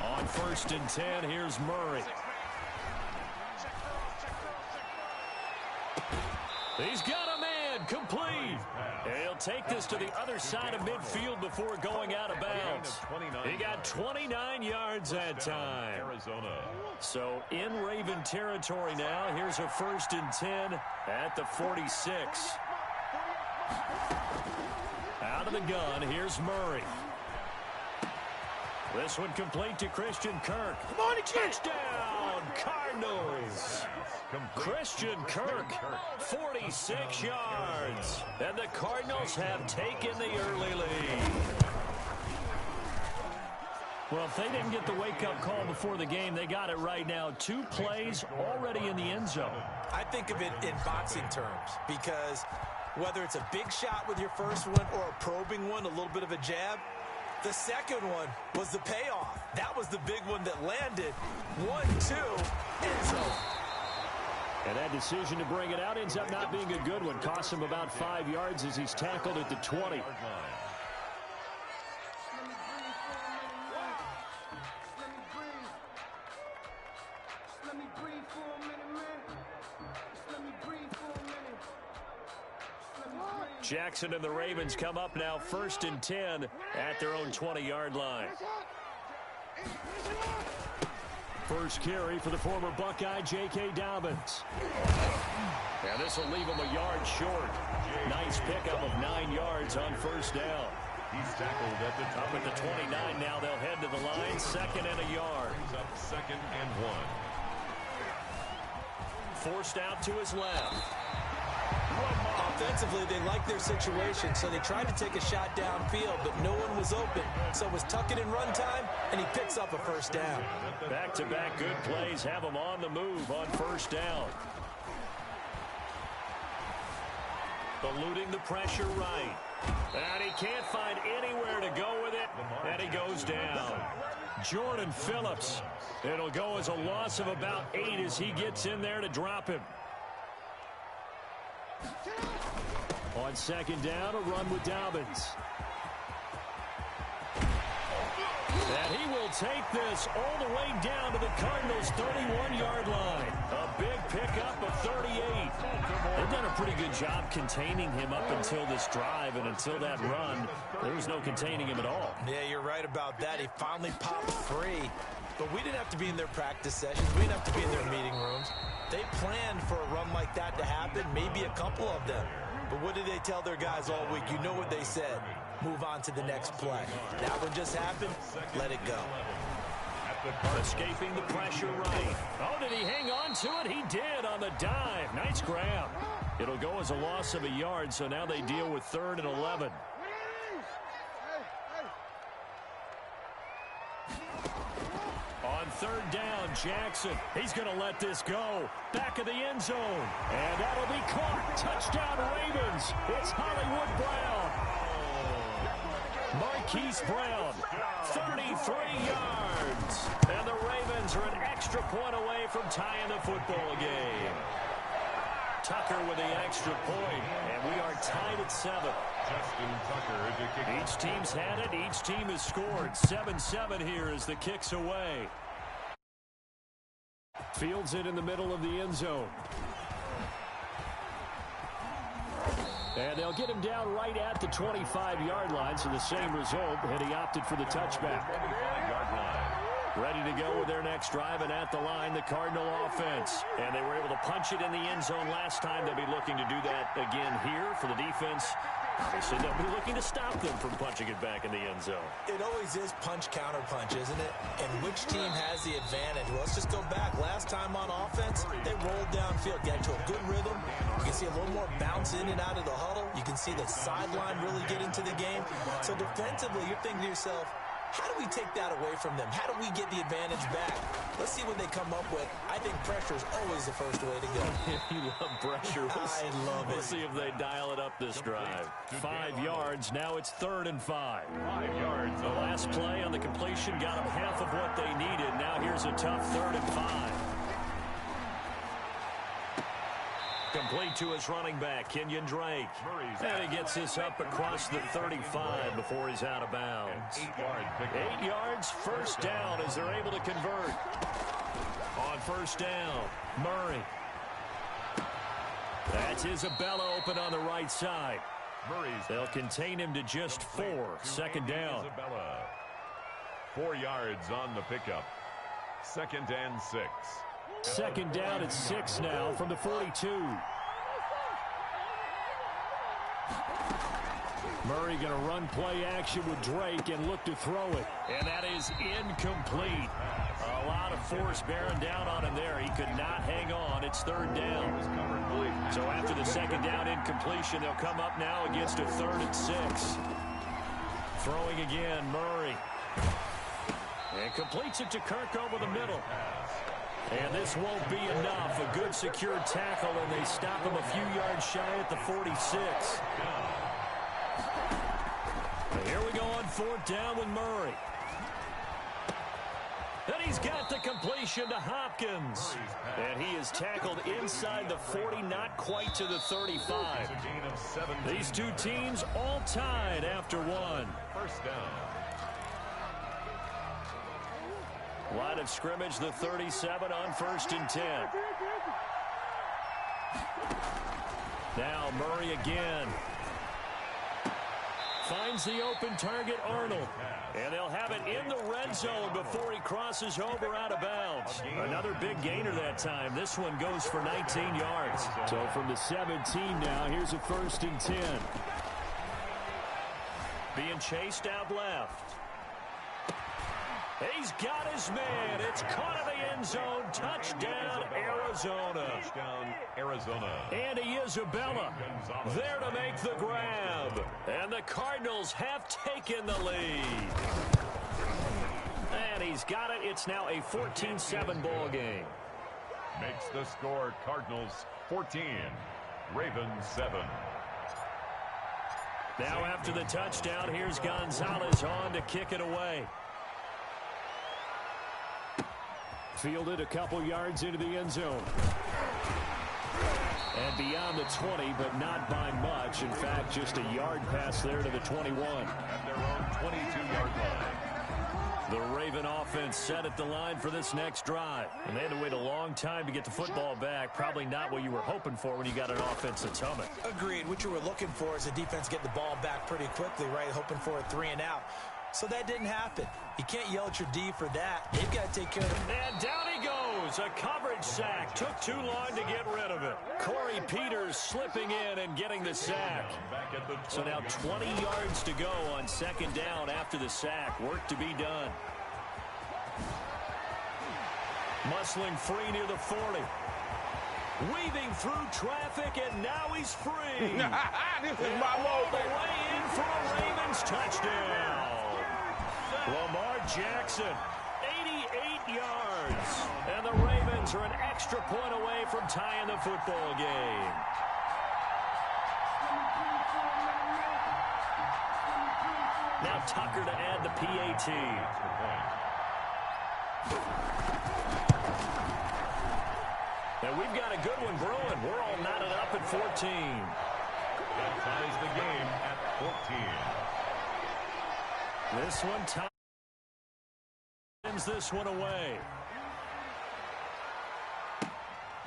On 1st and 10, here's Murray. He's got a man complete. He'll take this to the other side of midfield before going out of bounds. He got 29 yards that time. So in Raven territory now. Here's a 1st and 10 at the 46. Out of the gun, here's Murray. This one complete to Christian Kirk. Touchdown, Cardinals. Christian Kirk, 46 yards. And the Cardinals have taken the early lead. Well, if they didn't get the wake-up call before the game, they got it right now. 2 plays already in the end zone. I think of it in boxing terms because whether it's a big shot with your first one or a probing one, a little bit of a jab, the second one was the payoff. That was the big one that landed. 1-2, end zone. And that decision to bring it out ends up not being a good one. Costs him about 5 yards as he's tackled at the 20. Jackson and the Ravens come up now 1st and 10 at their own 20-yard line. First carry for the former Buckeye, J.K. Dobbins. And this will leave him a yard short. Nice pickup of 9 yards on 1st down. He's tackled at the top. Up at the 29 now. They'll head to the line. 2nd and a yard. Up 2nd and 1. Forced out to his left. Offensively, they like their situation, so they tried to take a shot downfield, but no one was open. So it was tuck it in run time, and he picks up a 1st down. Back-to-back good plays have him on the move on 1st down. Eluding the pressure right. And he can't find anywhere to go with it, and he goes down. Jordan Phillips. It'll go as a loss of about 8 as he gets in there to drop him. On second down, a run with Dobbins. And he will take this all the way down to the Cardinals' 31-yard line. A big pickup of 38. They've done a pretty good job containing him up until this drive, and until that run, there was no containing him at all. Yeah, you're right about that. He finally popped free. But we didn't have to be in their practice sessions. We didn't have to be in their meeting rooms. They planned for a run like that to happen, maybe a couple of them. But what did they tell their guys all week? You know what they said. Move on to the next play. That one just happened. Let it go. Escaping the pressure right. Oh, did he hang on to it? He did on the dive. Nice grab. It'll go as a loss of a yard, so now they deal with 3rd and 11. On 3rd down, Jackson. He's going to let this go. Back of the end zone. And that'll be caught. Touchdown, Ravens. It's Hollywood Brown. Marquise Brown, 33 yards. And the Ravens are an extra point away from tying the football game. Tucker with the extra point, and we are tied at 7. Justin Tucker to kick. Each team's had it. Each team has scored. 7-7 here as the kick's away. Fields it in the middle of the end zone. And they'll get him down right at the 25-yard line, so the same result, and he opted for the touchback. 25-yard line. Ready to go with their next drive, and at the line, the Cardinal offense. And they were able to punch it in the end zone last time. They'll be looking to do that again here for the defense. Obviously, they'll be looking to stop them from punching it back in the end zone. It always is punch-counter-punch, isn't it? And which team has the advantage? Well, let's just go back. Last time on offense, they rolled downfield, get into a good rhythm. You can see a little more bounce in and out of the huddle. You can see the sideline really get into the game. So defensively, you're thinking to yourself, how do we take that away from them? How do we get the advantage back? Let's see what they come up with. I think pressure is always the first way to go. You love pressure. I love it. We'll see if they dial it up this drive. 5 yards. Now it's 3rd and 5. 5 yards. The last play on the completion got them half of what they needed. Now here's a tough 3rd and 5. Complete to his running back, Kenyon Drake. And he gets this up across the 35 before he's out of bounds. 8 yards, first down as they're able to convert. On first down, Murray. That's Isabella open on the right side. They'll contain him to just 4. Second down. 4 yards on the pickup. 2nd and 6. Second down at 6 now from the 42. Murray going to run play action with Drake and look to throw it. And that is incomplete. A lot of force bearing down on him there. He could not hang on. It's 3rd down. So after the second down incompletion, they'll come up now against a 3rd and 6. Throwing again, Murray. And completes it to Kirk over the middle. And this won't be enough. A good secure tackle, and they stop him a few yards shy at the 46. And here we go on 4th down with Murray. And he's got the completion to Hopkins. And he is tackled inside the 40, not quite to the 35. These two teams all tied after 1. First down. Line of scrimmage, the 37 on 1st and 10. Now Murray again. Finds the open target, Arnold. And they'll have it in the red zone before he crosses over out of bounds. Another big gainer that time. This one goes for 19 yards. So from the 17 now, here's a 1st and 10. Being chased out left. He's got his man. It's caught in the end zone. Touchdown, Arizona. Touchdown, Arizona. Andy Isabella there to make the grab. And the Cardinals have taken the lead. And he's got it. It's now a 14-7 ball game. Makes the score Cardinals 14, Ravens 7. Now after the touchdown, here's Gonzalez on to kick it away. Fielded a couple yards into the end zone. And beyond the 20, but not by much. In fact, just a yard pass there to the 21. At their own 22-yard line. The Raven offense set at the line for this next drive. And they had to wait a long time to get the football back. Probably not what you were hoping for when you got an offense that's humming. Agreed. What you were looking for is the defense get the ball back pretty quickly, right? Hoping for a 3-and-out. So that didn't happen. You can't yell at your D for that. They've got to take care of it. And down he goes. A coverage sack. Took too long to get rid of it. Corey Peters slipping in and getting the sack. So now 20 yards to go on second down after the sack. Work to be done. Muscling free near the 40. Weaving through traffic, and now he's free. This is my all the moment. way in for a Ravens touchdown. Lamar Jackson, 88 yards. And the Ravens are an extra point away from tying the football game. Now Tucker to add the PAT. And we've got a good one brewing. We're all knotted up at 14. That ties the game at 14. This one ties this one away.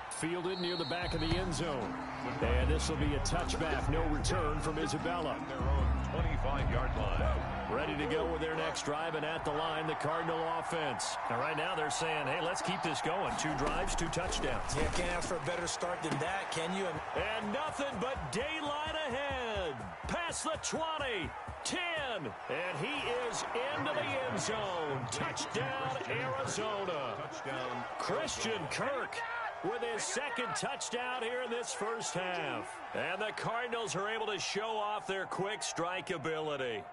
Fielded near the back of the end zone. And this will be a touchback. No return from Isabella. Their own 25-yard line. Ready to go with their next drive, and at the line, the Cardinal offense. And right now they're saying, hey, let's keep this going. 2 drives, 2 touchdowns. Yeah, can't ask for a better start than that, can you? And nothing but daylight ahead. Past the 20, 10, and he is into the end zone. Touchdown, Arizona. Touchdown. Christian Kirk with his second touchdown here in this first half. And the Cardinals are able to show off their quick strike ability.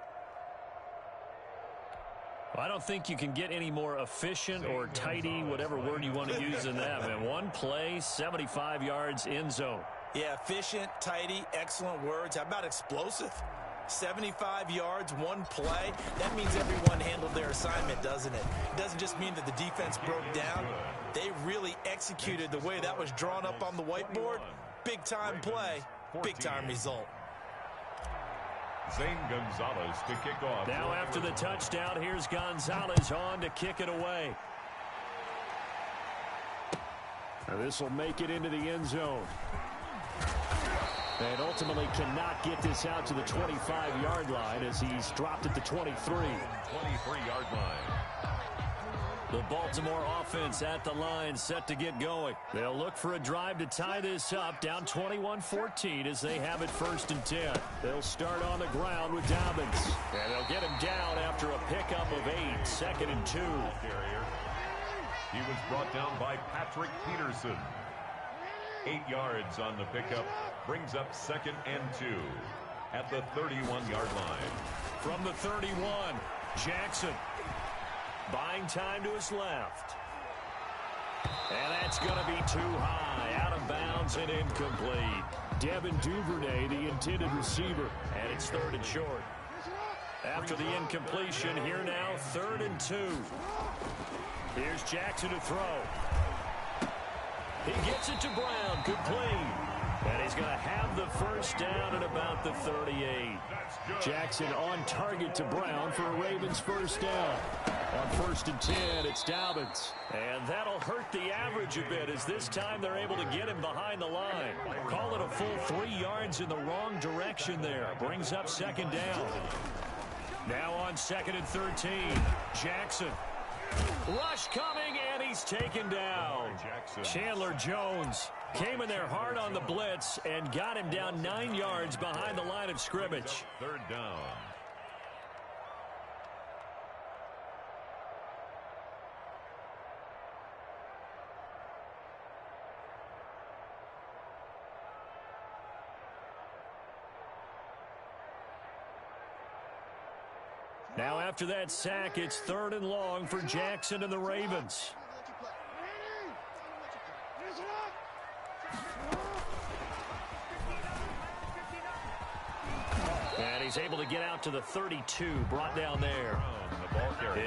I don't think you can get any more efficient or tidy, whatever word you want to use in that, man. One play, 75 yards, end zone. Yeah, efficient, tidy, excellent words. How about explosive? 75 yards, one play. That means everyone handled their assignment, doesn't it? It doesn't just mean that the defense broke down. They really executed the way that was drawn up on the whiteboard. Big-time play, big-time result. Zane Gonzalez to kick off. Now after the touchdown, here's Gonzalez on to kick it away. And this will make it into the end zone. And ultimately cannot get this out to the 25-yard line as he's dropped at the 23. 23-yard line. The Baltimore offense at the line, set to get going. They'll look for a drive to tie this up, down 21-14 as they have it 1st and 10. They'll start on the ground with Dobbins. And they'll get him down after a pickup of 8, 2nd and 2. He was brought down by Patrick Peterson. 8 yards on the pickup, brings up 2nd and 2 at the 31-yard line. From the 31, Jackson. Buying time to his left. And that's going to be too high. Out of bounds and incomplete. Devin Duvernay, the intended receiver. And it's 3rd and short. After the incompletion, here now, 3rd and 2. Here's Jackson to throw. He gets it to Brown, complete. And he's going to have the first down at about the 38. Jackson on target to Brown for a Ravens first down. On 1st and 10, it's Dobbins. And that'll hurt the average a bit as this time they're able to get him behind the line. Call it a full 3 yards in the wrong direction there. Brings up 2nd down. Now on 2nd and 13, Jackson. Rush coming, and he's taken down. Chandler Jones came in there hard on the blitz and got him down 9 yards behind the line of scrimmage. 3rd down. Now after that sack, it's 3rd and long for Jackson and the Ravens. And he's able to get out to the 32, brought down there.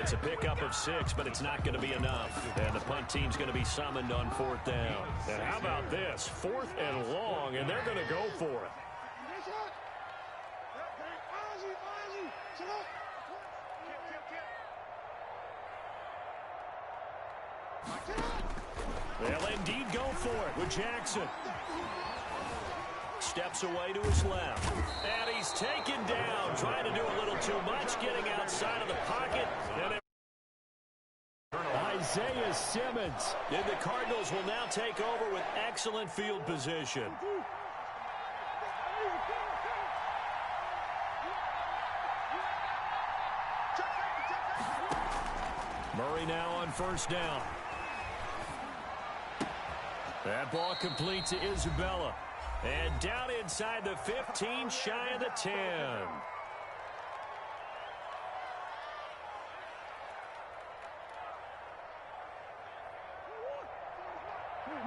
It's a pickup of 6, but it's not going to be enough. And the punt team's going to be summoned on 4th down. And how about this? 4th and long, and they're going to go for it. They'll indeed go for it with Jackson. Steps away to his left. And he's taken down. Trying to do a little too much, getting outside of the pocket. And Isaiah Simmons. And the Cardinals will now take over with excellent field position. Murray now on 1st down. That ball complete to Isabella. And down inside the 15, shy of the 10.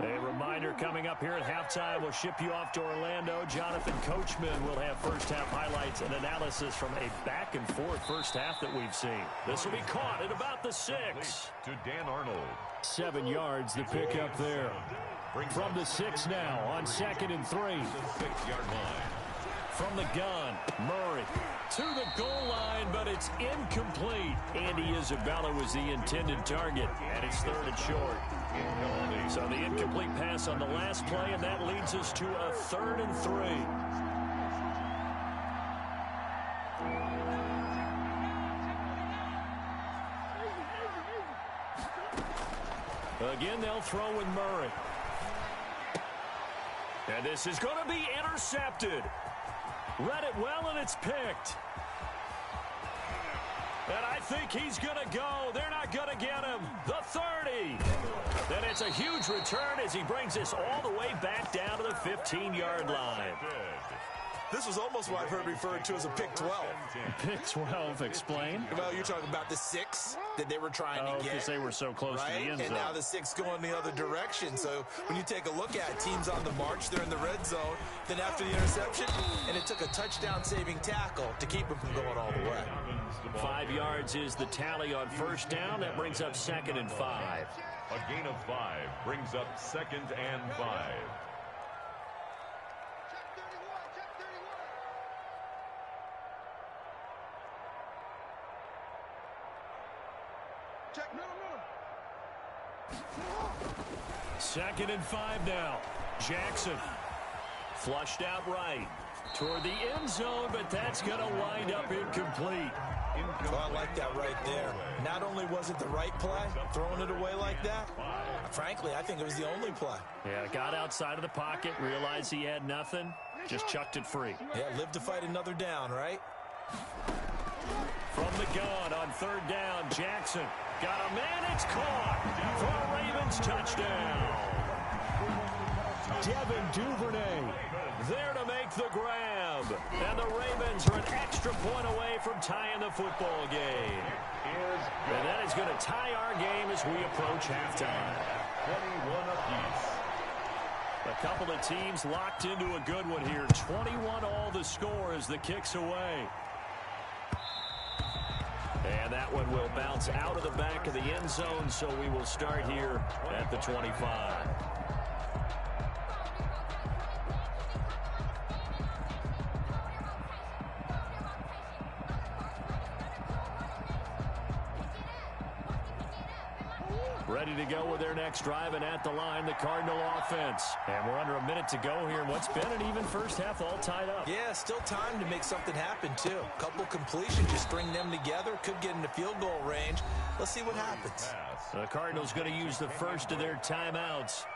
A reminder coming up here at halftime. We'll ship you off to Orlando. Jonathan Coachman will have first-half highlights and analysis from a back-and-forth first half that we've seen. This will be caught at about the 6. To Dan Arnold. 7 yards, the pickup there. From the 6 now on 2nd and 3. The 6-yard line. From the gun, Murray to the goal line, but it's incomplete. Andy Isabella was the intended target, and it's 3rd and short. So the incomplete pass on the last play, and that leads us to a 3rd and 3. Again, they'll throw with Murray. And this is going to be intercepted. Read it well, and it's picked. And I think he's going to go. They're not going to get him. The 30. And it's a huge return as he brings this all the way back down to the 15-yard line. This was almost what I've heard referred to as a pick 12. Pick 12, explain. Well, you're talking about the 6 that they were trying to get. Because they were so close to the end zone. And now the 6 going the other direction. So when you take a look at it, teams on the march, they're in the red zone. Then after the interception, and it took a touchdown-saving tackle to keep them from going all the way. 5 yards is the tally on 1st down. That brings up 2nd and 5. A gain of 5 brings up 2nd and 5. Second and 5 now. Jackson flushed out right toward the end zone, but that's going to wind up incomplete. Well, I like that right there. Not only was it the right play, throwing it away like that, frankly, I think it was the only play. Yeah, got outside of the pocket, realized he had nothing, just chucked it free. Yeah, live to fight another down, right? From the gun on 3rd down, Jackson got a man, it's caught for a Ravens touchdown. Devin Duvernay there to make the grab. And the Ravens are an extra point away from tying the football game. And that is going to tie our game as we approach halftime. 21 apiece. A couple of teams locked into a good one here. 21 all the score as the kick's away. And that one will bounce out of the back of the end zone, so we will start here at the 25. Ready to go with their next drive, and at the line, the Cardinal offense. And we're under a minute to go here, and what's been an even first half all tied up. Yeah, still time to make something happen, too. A couple completions, just string them together. Could get into field goal range. Let's see what happens. The Cardinals going to use the first of their timeouts,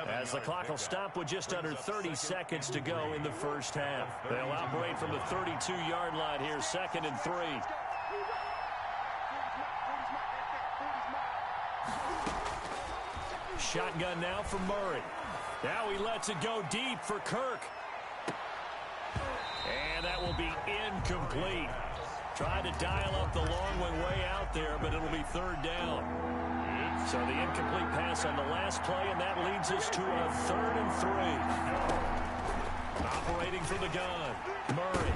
as the clock will stop with just under 30 seconds to go in the first half. They'll operate from the 32-yard line here, 2nd and 3. Shotgun now for Murray. Now he lets it go deep for Kirk. And that will be incomplete. Tried to dial up the long one way out there, but it'll be 3rd down. So the incomplete pass on the last play, and that leads us to a 3rd and 3. Operating from the gun, Murray.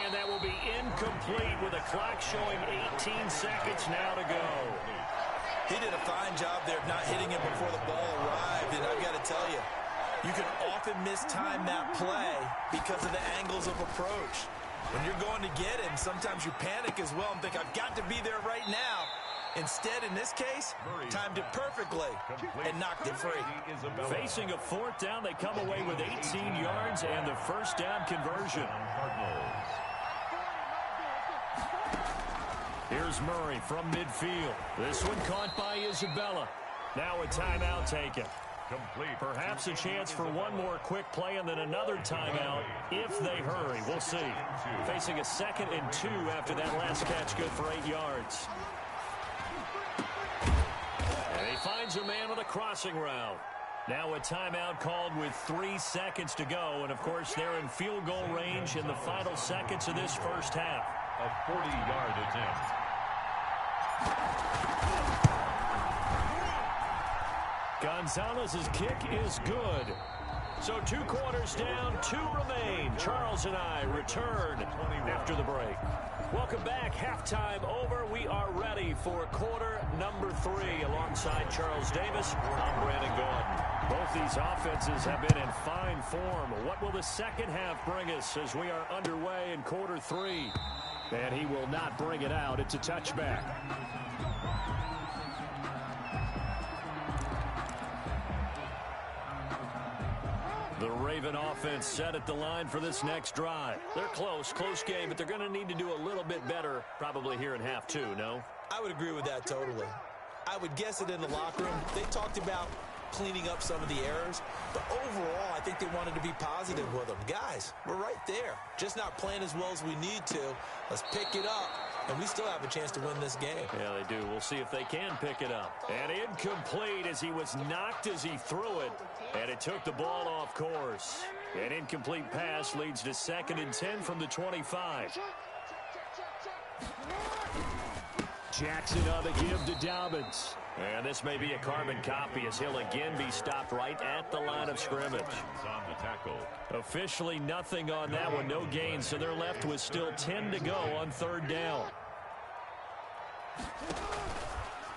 And that will be incomplete. incomplete with a clock showing 18 seconds now to go. He did a fine job there of not hitting him before the ball arrived, and I've got to tell you, you can often mistime that play because of the angles of approach. When you're going to get him, sometimes you panic as well and think, I've got to be there right now. Instead, in this case, timed it perfectly and knocked it free. Facing a fourth down, they come away with 18 yards and the first down conversion. Here's Murray from midfield. This one caught by Isabella. Now a timeout taken. Perhaps a chance for one more quick play and then another timeout if they hurry. We'll see. Facing a 2nd and 2 after that last catch, good for 8 yards. And he finds a man on a crossing route. Now a timeout called with 3 seconds to go. And, of course, they're in field goal range in the final seconds of this first half. A 40-yard attempt. Gonzalez's kick is good. So 2 quarters down, 2 remain. Charles and I return after the break. Welcome back. Halftime over. We are ready for quarter number 3. Alongside Charles Davis, I'm Brandon Gordon. Both these offenses have been in fine form. What will the second half bring us as we are underway in quarter 3? And he will not bring it out. It's a touchback. The Raven offense set at the line for this next drive. They're close game, but they're going to need to do a little bit better probably here in half 2, no? I would agree with that totally. I would guess it in the locker room. They talked about cleaning up some of the errors, but overall, I think they wanted to be positive with them. Guys, we're right there. Just not playing as well as we need to. Let's pick it up, and we still have a chance to win this game. Yeah, they do. We'll see if they can pick it up. And incomplete as he was knocked as he threw it, and it took the ball off course. An incomplete pass leads to 2nd and 10 from the 25. Jackson on the give to Dobbins. And this may be a carbon copy as he'll again be stopped right at the line of scrimmage. On the tackle. Officially nothing on that one, no gain, so they're left with still 10 to go on 3rd down.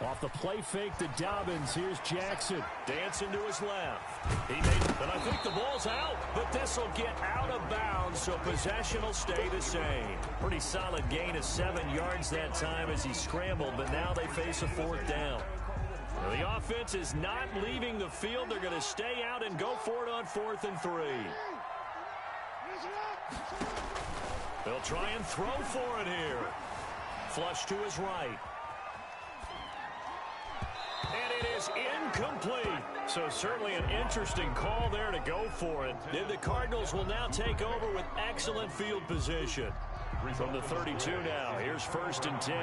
Off the play fake to Dobbins, here's Jackson. Dancing to his left. He made it, but I think the ball's out. But this will get out of bounds, so possession will stay the same. Pretty solid gain of 7 yards that time as he scrambled, but now they face a 4th down. Now the offense is not leaving the field. They're going to stay out and go for it on 4th and 3. They'll try and throw for it here. Flush to his right. And it is incomplete. So certainly an interesting call there to go for it. And the Cardinals will now take over with excellent field position. From the 32 now, here's 1st and 10.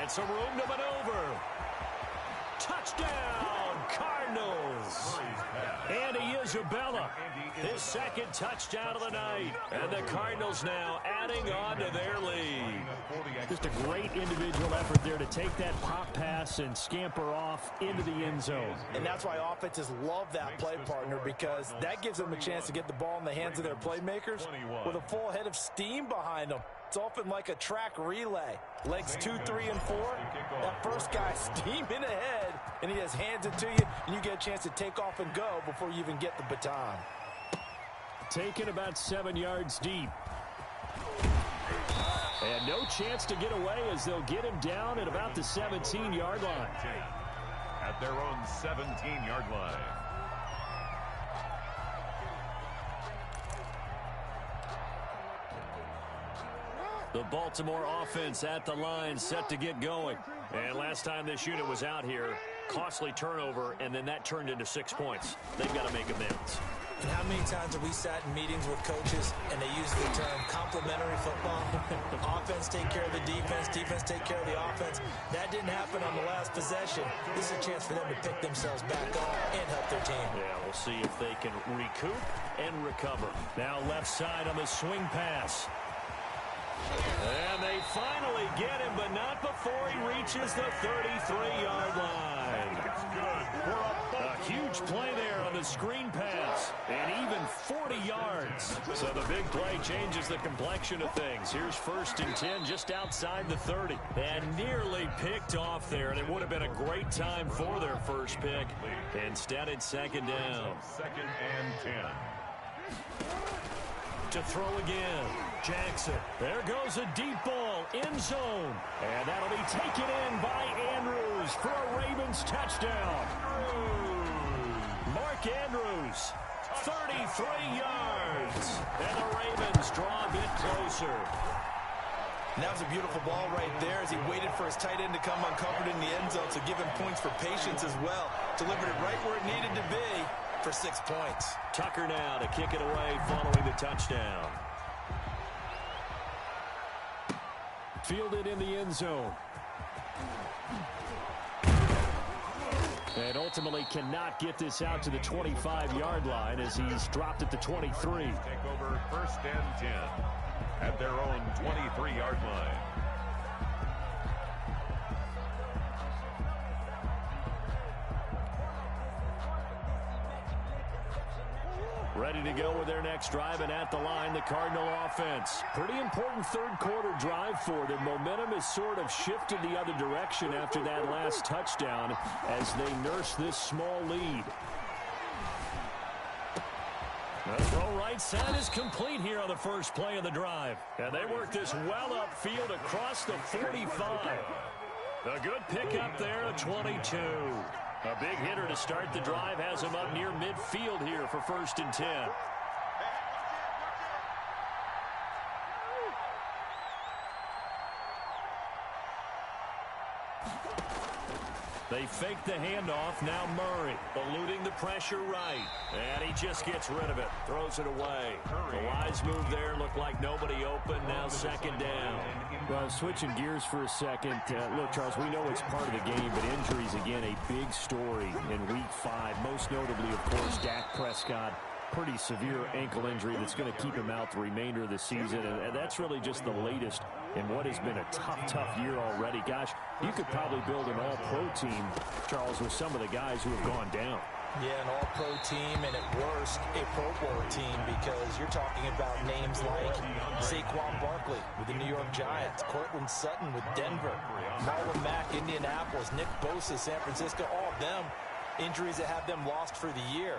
And some room to maneuver. Touchdown, Cardinals. Andy Isabella, his 2nd touchdown of the night. And the Cardinals now adding on to their lead. Just a great individual effort there to take that pop pass and scamper off into the end zone. And that's why offenses love that play partner, because that gives them a chance to get the ball in the hands of their playmakers with a full head of steam behind them. It's often like a track relay. Legs 2, 3, and 4. That first guy steaming ahead, and he just hands it to you, and you get a chance to take off and go before you even get the baton. Taken about 7 yards deep. And no chance to get away as they'll get him down at about the 17-yard line. At their own 17-yard line. The Baltimore offense at the line, set to get going. And last time this unit was out here, costly turnover, and then that turned into 6 points. They've got to make amends. And how many times have we sat in meetings with coaches and they use the term complementary football? Offense take care of the defense, defense take care of the offense. That didn't happen on the last possession. This is a chance for them to pick themselves back up and help their team. Yeah, we'll see if they can recoup and recover. Now left side on the swing pass. And they finally get him, but not before he reaches the 33-yard line. A huge play there on the screen pass, and even 40 yards. So the big play changes the complexion of things. Here's 1st and 10 just outside the 30. And nearly picked off there, and it would have been a great time for their first pick. Instead, it's 2nd down. 2nd and 10. To throw again, Jackson. There goes a deep ball, end zone. And that'll be taken in by Andrews for a Ravens touchdown. Mark Andrews, 33 yards. And the Ravens draw a bit closer. And that was a beautiful ball right there as he waited for his tight end to come uncovered in the end zone. So give him points for patience as well. Delivered it right where it needed to be for 6 points. Tucker now to kick it away following the touchdown. Fielded in the end zone. And ultimately cannot get this out to the 25-yard line as he's dropped at the 23. Take over 1st and 10 at their own 23-yard line. Ready to go with their next drive, and at the line, the Cardinal offense. Pretty important third-quarter drive for them. Momentum has sort of shifted the other direction after that last touchdown as they nurse this small lead. The throw right side is complete here on the first play of the drive. And they work this well upfield across the 45. A good pickup there, a 22. A big hitter to start the drive has him up near midfield here for 1st and 10. They fake the handoff. Now Murray eluding the pressure right. And he just gets rid of it. Throws it away. The wise move there. Looked like nobody open. Now 2nd down. Well, switching gears for a second. Look, Charles, we know it's part of the game, but injuries, again, a big story in Week 5. Most notably, of course, Dak Prescott. Pretty severe ankle injury that's going to keep him out the remainder of the season. And that's really just the latest in what has been a tough year already. Gosh, you could probably build an all-pro team, Charles, with some of the guys who have gone down. Yeah, an all-pro team, and at worst, a Pro Bowl team, because you're talking about names like Saquon Barkley with the New York Giants, Cortland Sutton with Denver, Marlon Mack, Indianapolis, Nick Bosa, San Francisco, all of them injuries that have them lost for the year.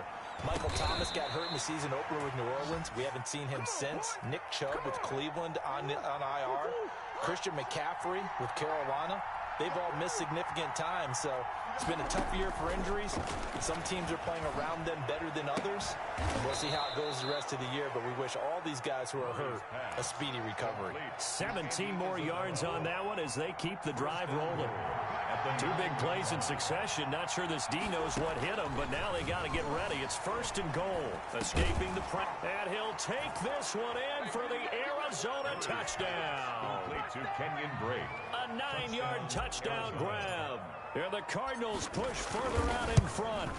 Michael Thomas got hurt in the season opener with New Orleans. We haven't seen him since. Nick Chubb with Cleveland on IR. Christian McCaffrey with Carolina. They've all missed significant time, so it's been a tough year for injuries. Some teams are playing around them better than others. And we'll see how it goes the rest of the year, but we wish all these guys who are hurt a speedy recovery. 17 more yards on that one as they keep the drive rolling. 2 big plays in succession. Not sure this D knows what hit him, but now they got to get ready. It's 1st and goal. Escaping the press. And he'll take this one in for the Arizona touchdown. Complete to Kenyon Drake. A 9-yard touchdown grab. And the Cardinals push further out in front.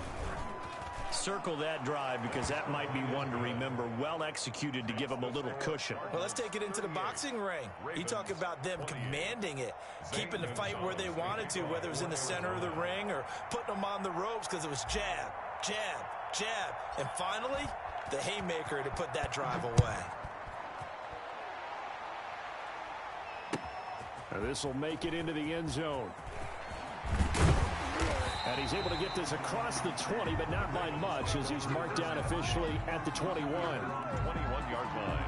Circle that drive because that might be one to remember. Well executed to give them a little cushion. Well, let's take it into the boxing ring. You talk about them commanding it, keeping the fight where they wanted to, whether it was in the center of the ring or putting them on the ropes because it was jab, jab, jab. And finally, the haymaker to put that drive away. This will make it into the end zone. And he's able to get this across the 20, but not by much as he's marked down officially at the 21. 21-yard line.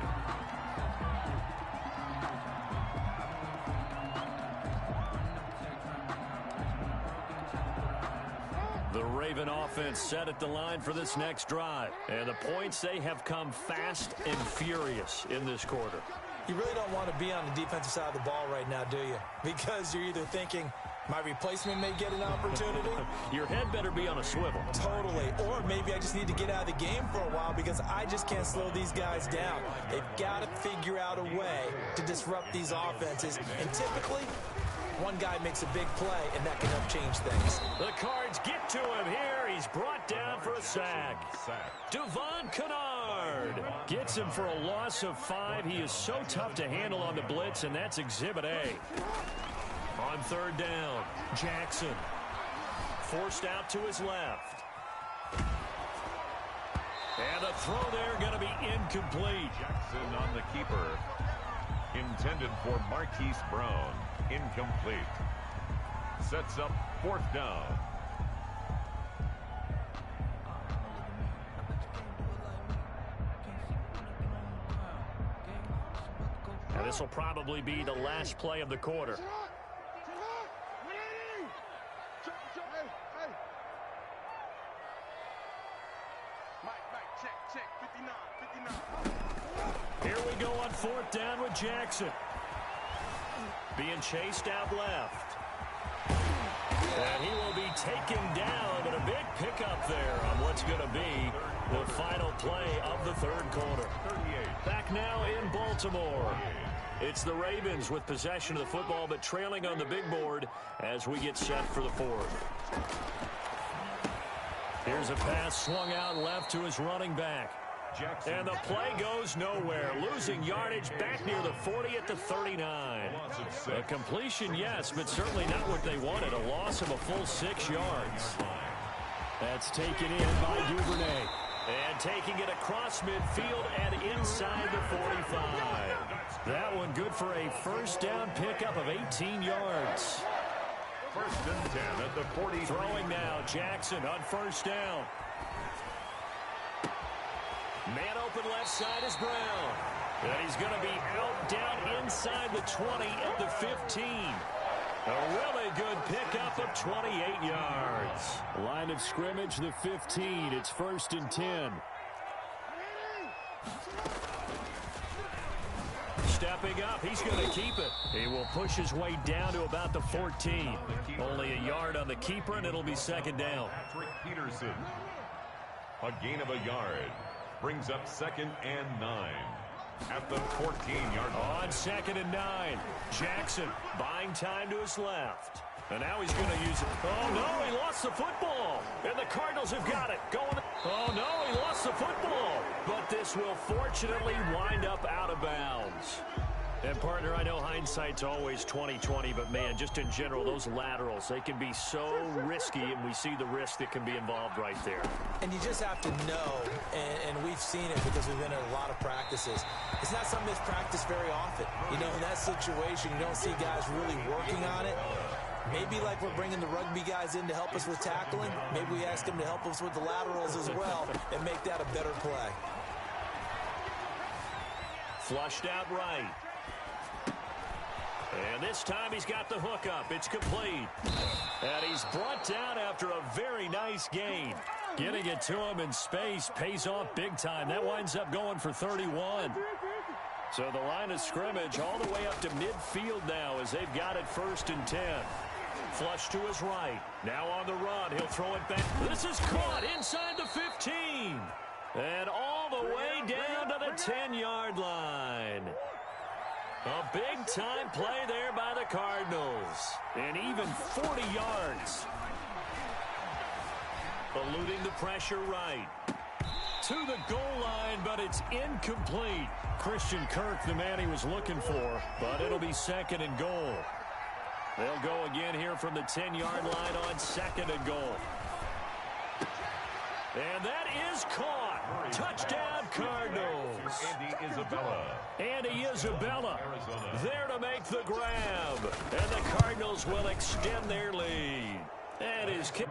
The Raven offense set at the line for this next drive. And the points, they have come fast and furious in this quarter. You really don't want to be on the defensive side of the ball right now, do you? Because you're either thinking, my replacement may get an opportunity. Your head better be on a swivel. Totally. Or maybe I just need to get out of the game for a while because I just can't slow these guys down. They've got to figure out a way to disrupt these offenses. And typically, one guy makes a big play, and that can help change things. The Cards get to him here. He's brought down for a sack. Devon Kennard. yard. Gets him for a loss of 5. He is so tough to handle on the blitz, and that's Exhibit A. On third down, Jackson. Forced out to his left. And the throw there going to be incomplete. Jackson on the keeper. Intended for Marquise Brown. Incomplete. Sets up fourth down. Now this will probably be the last play of the quarter. Here we go on fourth down with Jackson. Being chased out left. And he will be taken down, but a big pickup there on what's going to be the final play of the third quarter. Back now in Baltimore. It's the Ravens with possession of the football, but trailing on the big board as we get set for the fourth. Here's a pass swung out left to his running back. Jackson. And the play goes nowhere. Losing yardage back near the 40 at the 39. A completion, yes, but certainly not what they wanted. A loss of a full 6 yards. That's taken in by Duvernay. And taking it across midfield and inside the 45. That one good for a first down pickup of 18 yards. First and 10 at the 40. Throwing now, Jackson on first down. Man open left side is Brown. And he's going to be out down inside the 20 at the 15. A really good pickup of 28 yards. Line of scrimmage, the 15. It's first and 10. Stepping up, he's going to keep it. He will push his way down to about the 14. Only a yard on the keeper, and it'll be second down. Patrick Peterson. A gain of a yard. Brings up second and 9 at the 14-yard line. On second and 9, Jackson buying time to his left. And now he's going to use it. Oh, no, he lost the football. And the Cardinals have got it. Oh, no, he lost the football. But this will fortunately wind up out of bounds. And, partner, I know hindsight's always 20/20, but, man, just in general, those laterals, they can be so risky, and we see the risk that can be involved right there. And you just have to know, and we've seen it because we've been in a lot of practices. It's not something that's practiced very often. You know, in that situation, you don't see guys really working on it. Maybe like we're bringing the rugby guys in to help us with tackling. Maybe we ask them to help us with the laterals as well and make that a better play. Flushed out right. And this time he's got the hook up. It's complete. And he's brought down after a very nice gain. Getting it to him in space pays off big time. That winds up going for 31. So the line of scrimmage all the way up to midfield now as they've got it first and 10. Flush to his right. Now on the run. He'll throw it back. This is caught inside the 15. And all the way down to the 10-yard line. A big-time play there by the Cardinals. And even 40 yards. Eluding the pressure right. To the goal line, but it's incomplete. Christian Kirk, the man he was looking for, but it'll be second and goal. They'll go again here from the 10-yard line on second and goal. And that is caught. Touchdown, Cardinals. Andy Isabella there to make the grab. And the Cardinals will extend their lead. That is kick.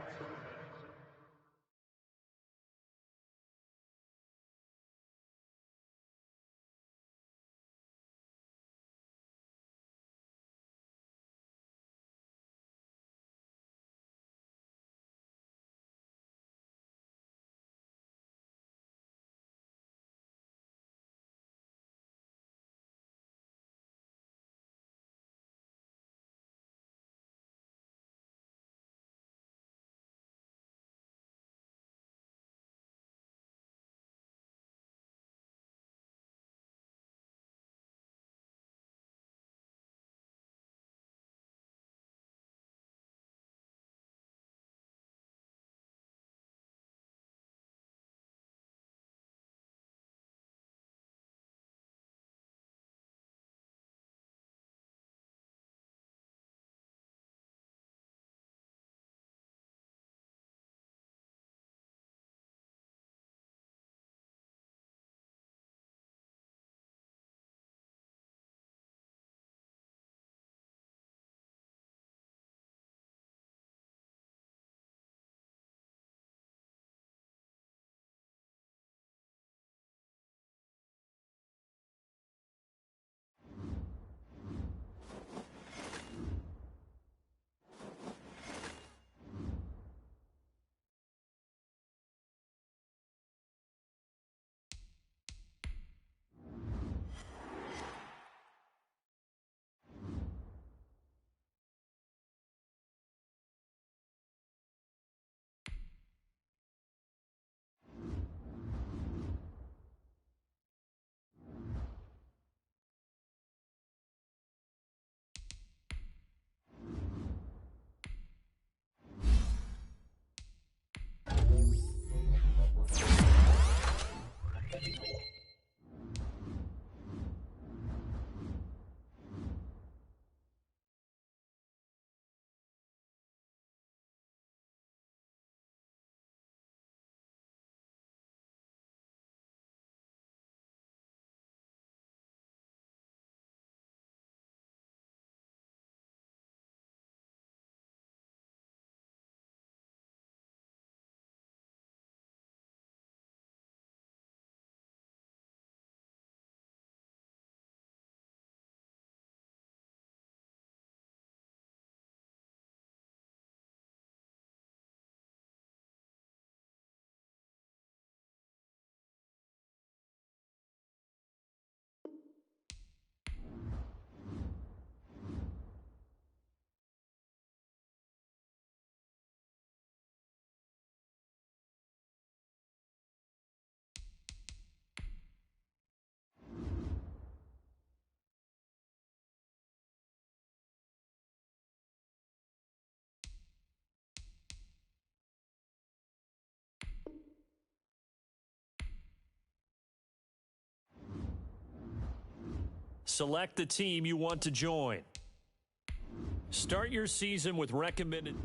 Select the team you want to join. Start your season with recommended...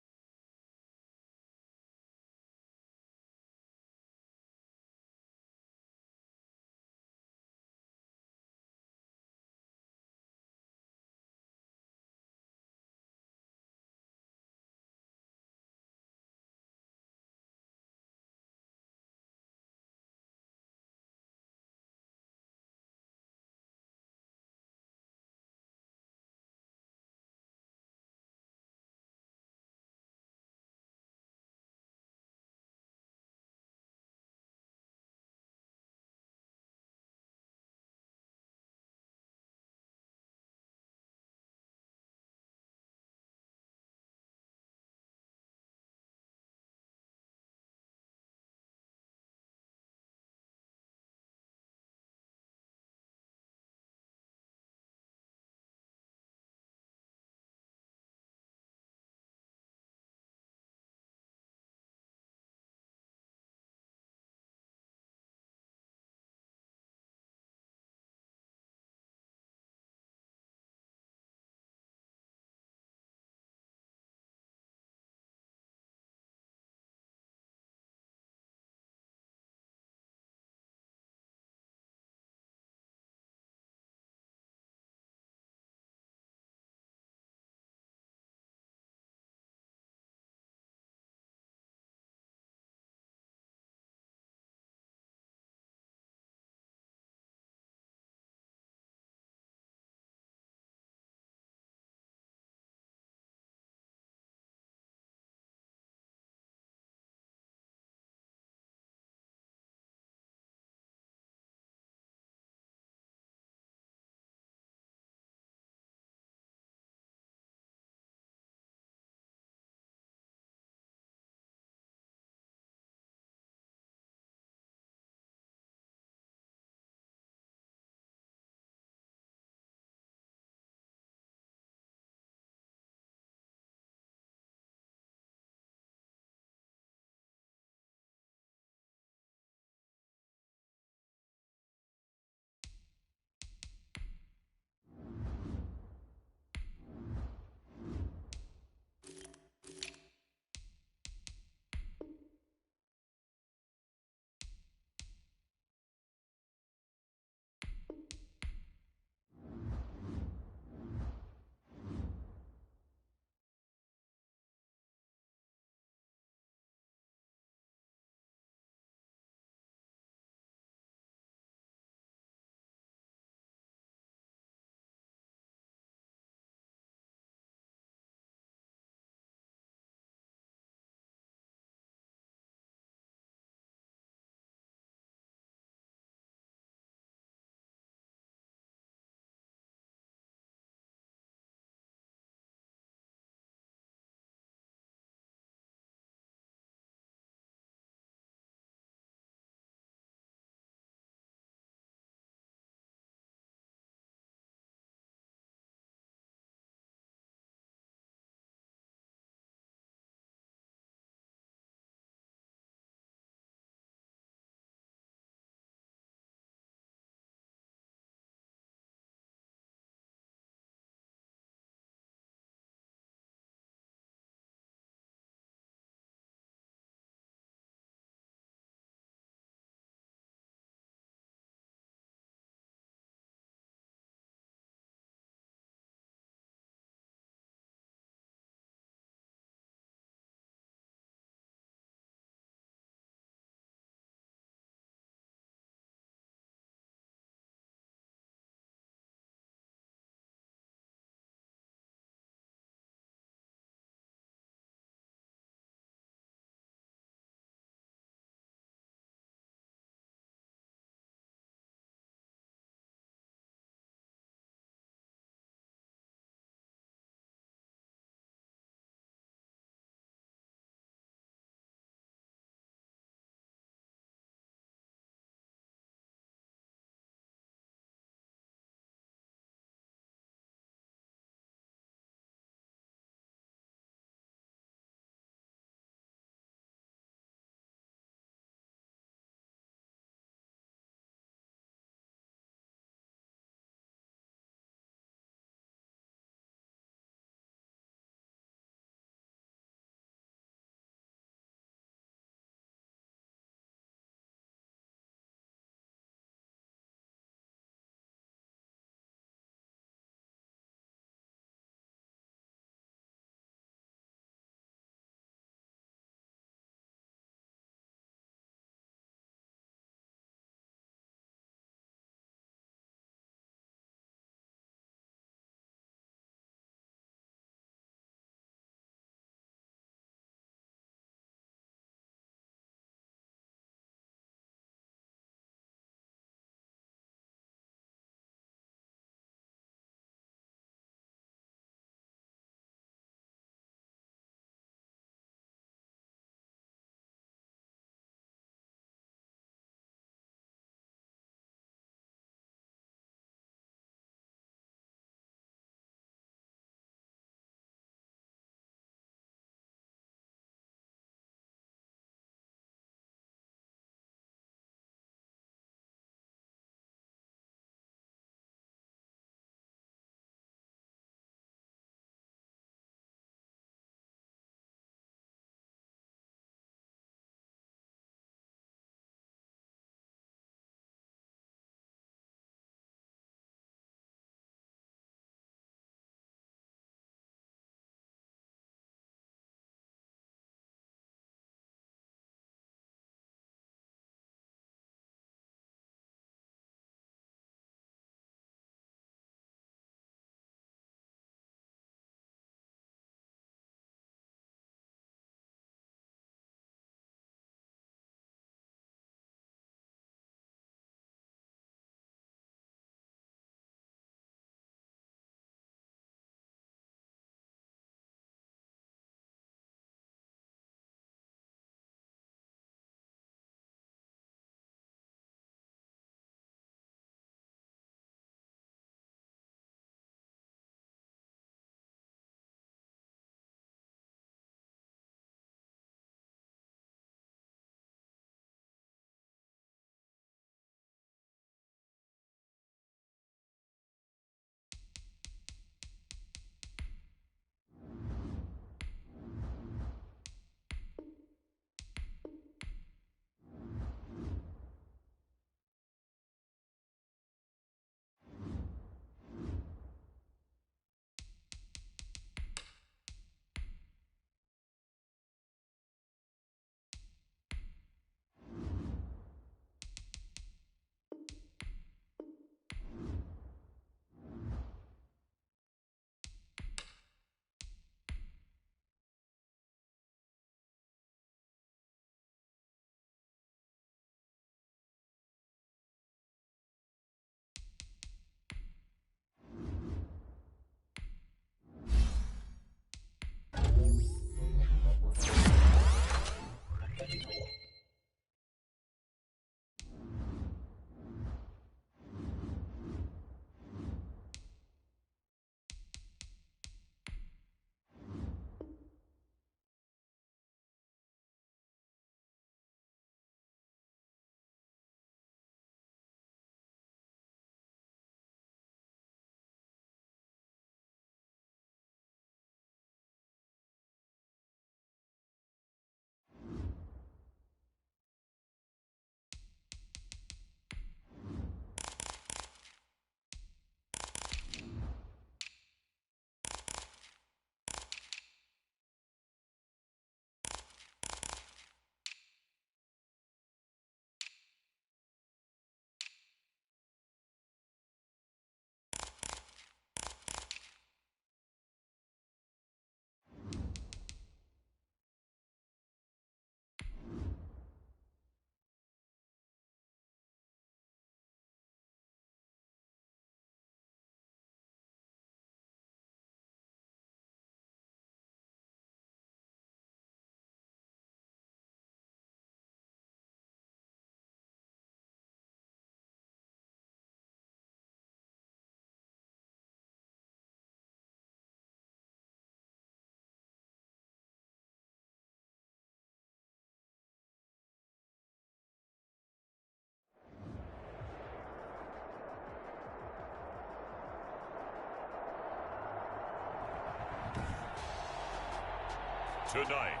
Tonight,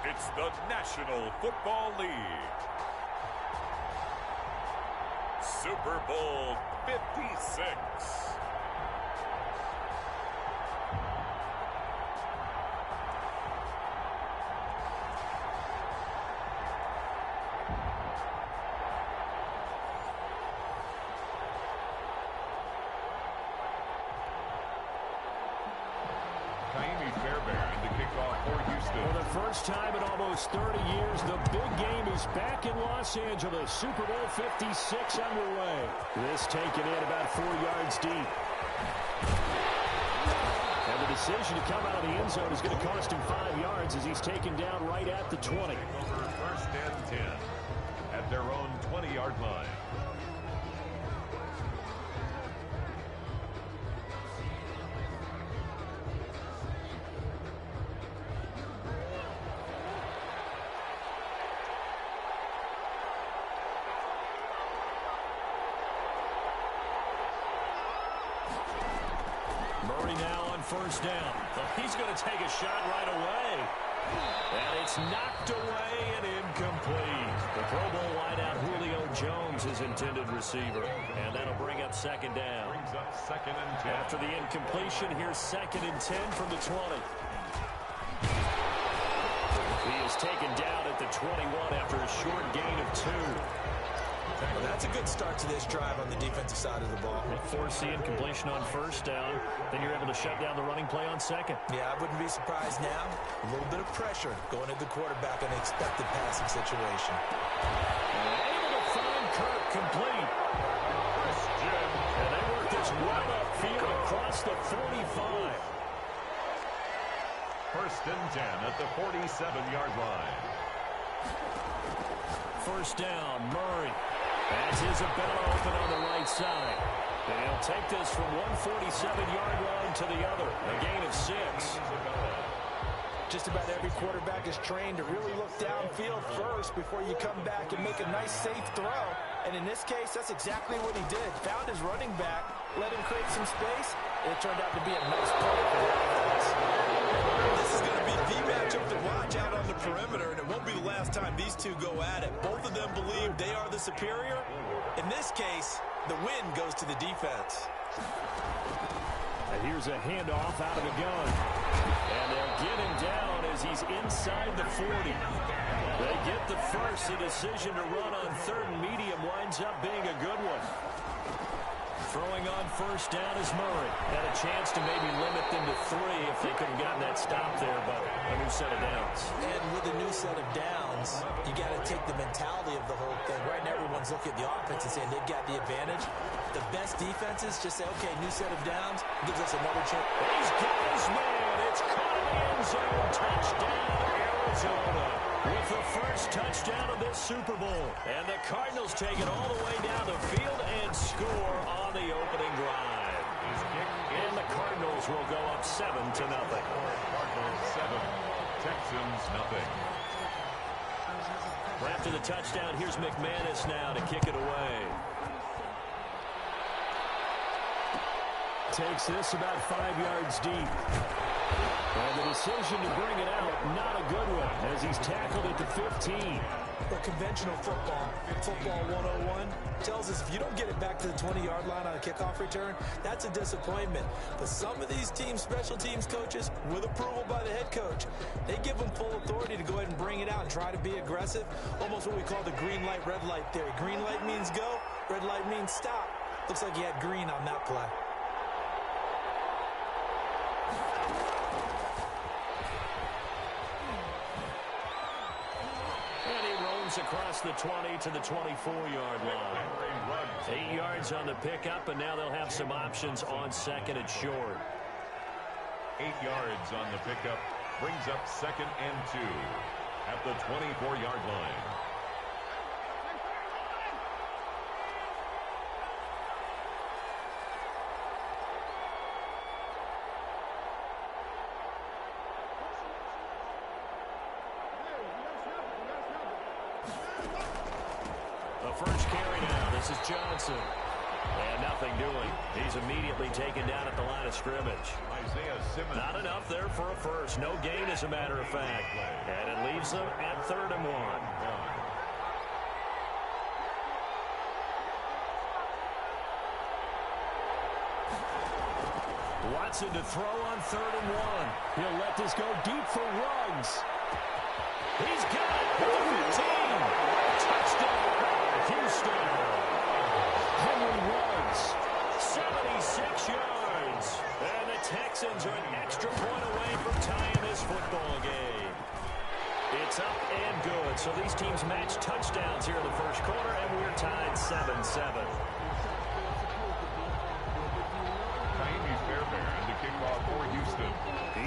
it's the National Football League. Super Bowl 56. For the first time in almost 30 years, the big game is back in Los Angeles. Super Bowl 56 underway. This taken in about 4 yards deep. And the decision to come out of the end zone is going to cost him 5 yards as he's taken down right at the 20. First and 10 at their own 20-yard line. First down. He's going to take a shot right away. And it's knocked away and incomplete. The Pro Bowl wideout Julio Jones, his intended receiver. And that'll bring up second down. Brings up second and 10. After the incompletion, here's second and 10 from the 20. He is taken down at the 21 after a short gain of 2. Well, that's a good start to this drive on the defensive side of the ball. Force the incompletion on first down. Then you're able to shut down the running play on second. Yeah, I wouldn't be surprised now. A little bit of pressure going at the quarterback in an expected passing situation. Able to find Kirk complete. And they work this right upfield across the 45. First and 10 at the 47-yard line. First down, Murray. As Isabella open on the right side. And he'll take this from 147-yard line to the other. A gain of 6. Just about every quarterback is trained to really look downfield first before you come back and make a nice, safe throw. And in this case, that's exactly what he did. Found his running back, let him create some space, and it turned out to be a nice play for the offense. This is going to be the matchup to watch out on the perimeter, and it won't be the last time these two go at it. Both of them believe they are the superior. In this case, the win goes to the defense. And here's a handoff out of the gun. And they'll get him down as he's inside the 40. They get the first. The decision to run on third and medium winds up being a good one. Throwing on first down is Murray. Had a chance to maybe limit them to 3 if they could have gotten that stop there, but a new set of downs. And with a new set of downs, you got to take the mentality of the whole thing. Right now, everyone's looking at the offense and saying they've got the advantage. The best defenses just say, okay, new set of downs, gives us another chance. He's got his man. It's caught in the end zone. Touchdown, Arizona. With the first touchdown of this Super Bowl. And the Cardinals take it all the way down the field and score on the opening drive. And the Cardinals will go up 7-0. Cardinals 7, Texans nothing. After the touchdown, here's McManus now to kick it away. Takes this about 5 yards deep. And the decision to bring it out, not a good one, as he's tackled at the 15. But conventional football 101, tells us if you don't get it back to the 20-yard line on a kickoff return, that's a disappointment. But some of these teams, special teams coaches, with approval by the head coach, they give them full authority to go ahead and bring it out and try to be aggressive. Almost what we call the green light, red light theory. Green light means go, red light means stop. Looks like he had green on that play. Across the 20 to the 24-yard line. 8 yards on the pickup, and now they'll have some options on second and short. 8 yards on the pickup brings up second and 2 at the 24-yard line. First carry now. This is Johnson. And nothing doing. He's immediately taken down at the line of scrimmage. Not enough there for a first. No gain, as a matter of fact. And it leaves them at 3rd and 1. Watson to throw on 3rd and 1. He'll let this go deep for Ruggs. He's got it at the 15. Touchdown, Houston. Henry Ruggs, 76 yards. And the Texans are an extra point away from tying this football game. It's up and good. So these teams match touchdowns here in the first quarter, and we're tied 7-7.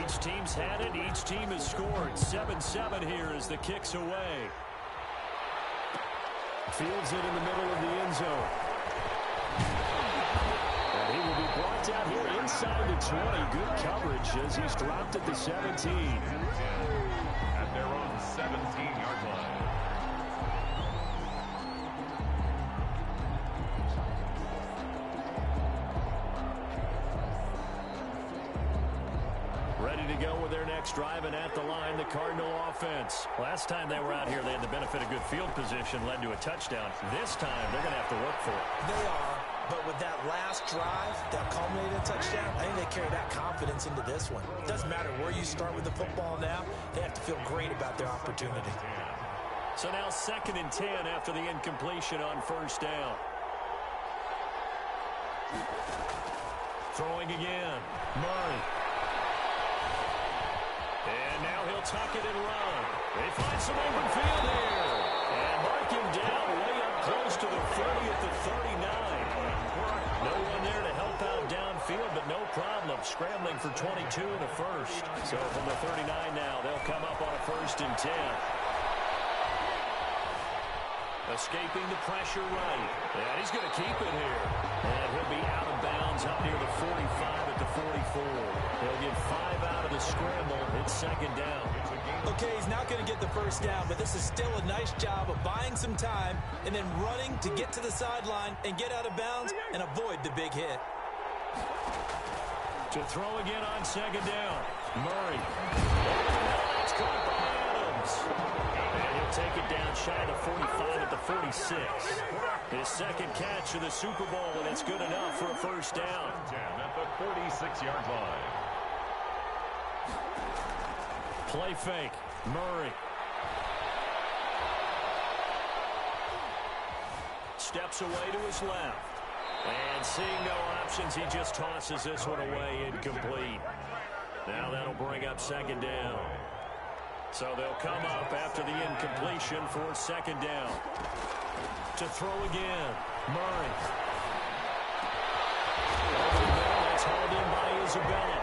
Each team's had it. Each team has scored. 7-7 here as the kick's away. Fields it in the middle of the end zone. And he will be brought down here inside the 20. Good coverage as he's dropped at the 17. At their own 17-yard line. Ready to go with their next drive, and at the line, the Cardinal offense. Last time they were out here, they had the benefit of good field position, led to a touchdown. This time, they're going to have to work for it. They are, but with that last drive that culminated in a touchdown, I think they carry that confidence into this one. It doesn't matter where you start with the football now. They have to feel great about their opportunity. So now 2nd and 10 after the incompletion on 1st down. Throwing again. Murray. And now he'll tuck it and run. They find some open field here. And mark him down way up close to the 30 at the 39. No one there to help out downfield, but no problem. Scrambling for 22 in the first. So from the 39 now, they'll come up on a 1st and 10. Escaping the pressure right. And he's going to keep it here. And he'll be out of bounds up near the 45 at the 44. They'll get 5 out of the scramble. It's 2nd down. Okay, he's not going to get the first down, but this is still a nice job of buying some time and then running to get to the sideline and get out of bounds and avoid the big hit. To throw again on 2nd down. Murray. It's caught by Adams. And he'll take it down shy of the 45 at the 46. His 2nd catch of the Super Bowl, and it's good enough for a 1st down. At the 46-yard line. Play fake. Murray. Steps away to his left. And seeing no options, he just tosses this one away incomplete. Now that'll bring up 2nd down. So they'll come up after the incompletion for 2nd down. To throw again. Murray. Over the middle, it's hauled in by Isabella.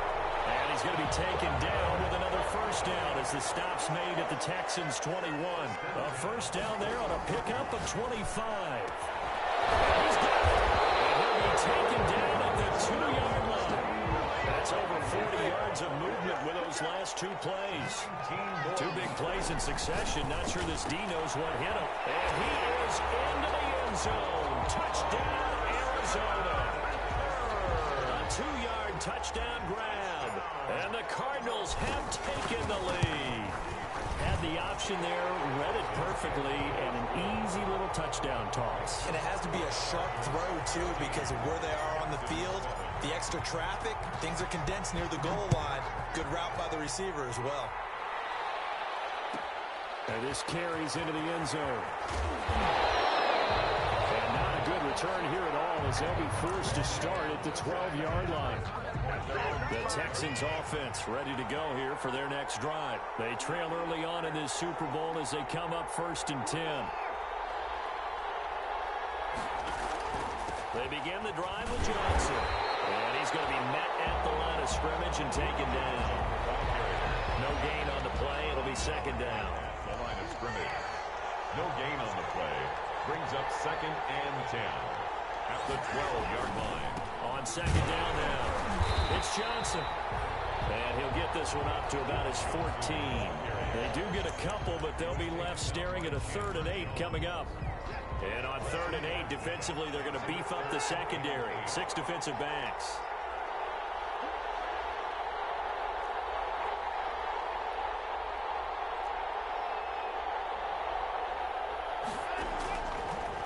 And he's going to be taken down with another 1st down as the stop's made at the Texans' 21. A 1st down there on a pickup of 25. And he's got it. And he'll be taken down at the 2-yard line. That's over 40 yards of movement with those last 2 plays. 2 big plays in succession. Not sure this D knows what hit him. And he is into the end zone. Touchdown, Arizona. A 2-yard touchdown grab. And the Cardinals have taken the lead. Had the option there, read it perfectly, and an easy little touchdown toss. And it has to be a sharp throw, too, because of where they are on the field. The extra traffic, things are condensed near the goal line. Good route by the receiver as well. And this carries into the end zone. And not a good return here at all as they'll be forced to start at the 12-yard line. The Texans offense ready to go here for their next drive. They trail early on in this Super Bowl as they come up 1st and 10. They begin the drive with Johnson. And he's going to be met at the line of scrimmage and taken down. No gain on the play. It'll be 2nd down. The line of scrimmage. No gain on the play. Brings up 2nd and 10. At the 12-yard line. On 2nd down now. It's Johnson. And he'll get this one up to about his 14. They do get a couple, but they'll be left staring at a 3rd and 8 coming up. And on 3rd and 8, defensively, they're going to beef up the secondary. 6 defensive backs.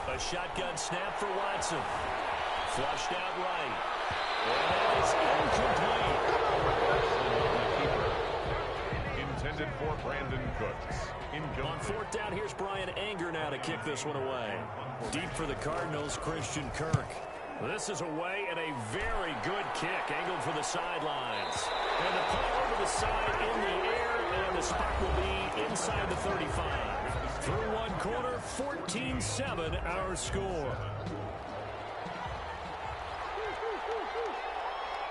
A shotgun snap for Watson. Flushed out right. And that is incomplete. Intended for Brandon Cooks. On 4th down, here's Brian Anger now to kick this one away. Deep for the Cardinals, Christian Kirk. This is away and a very good kick, angled for the sidelines. And the punt over the side in the air, and the spot will be inside the 35. Through one quarter, 14-7 our score.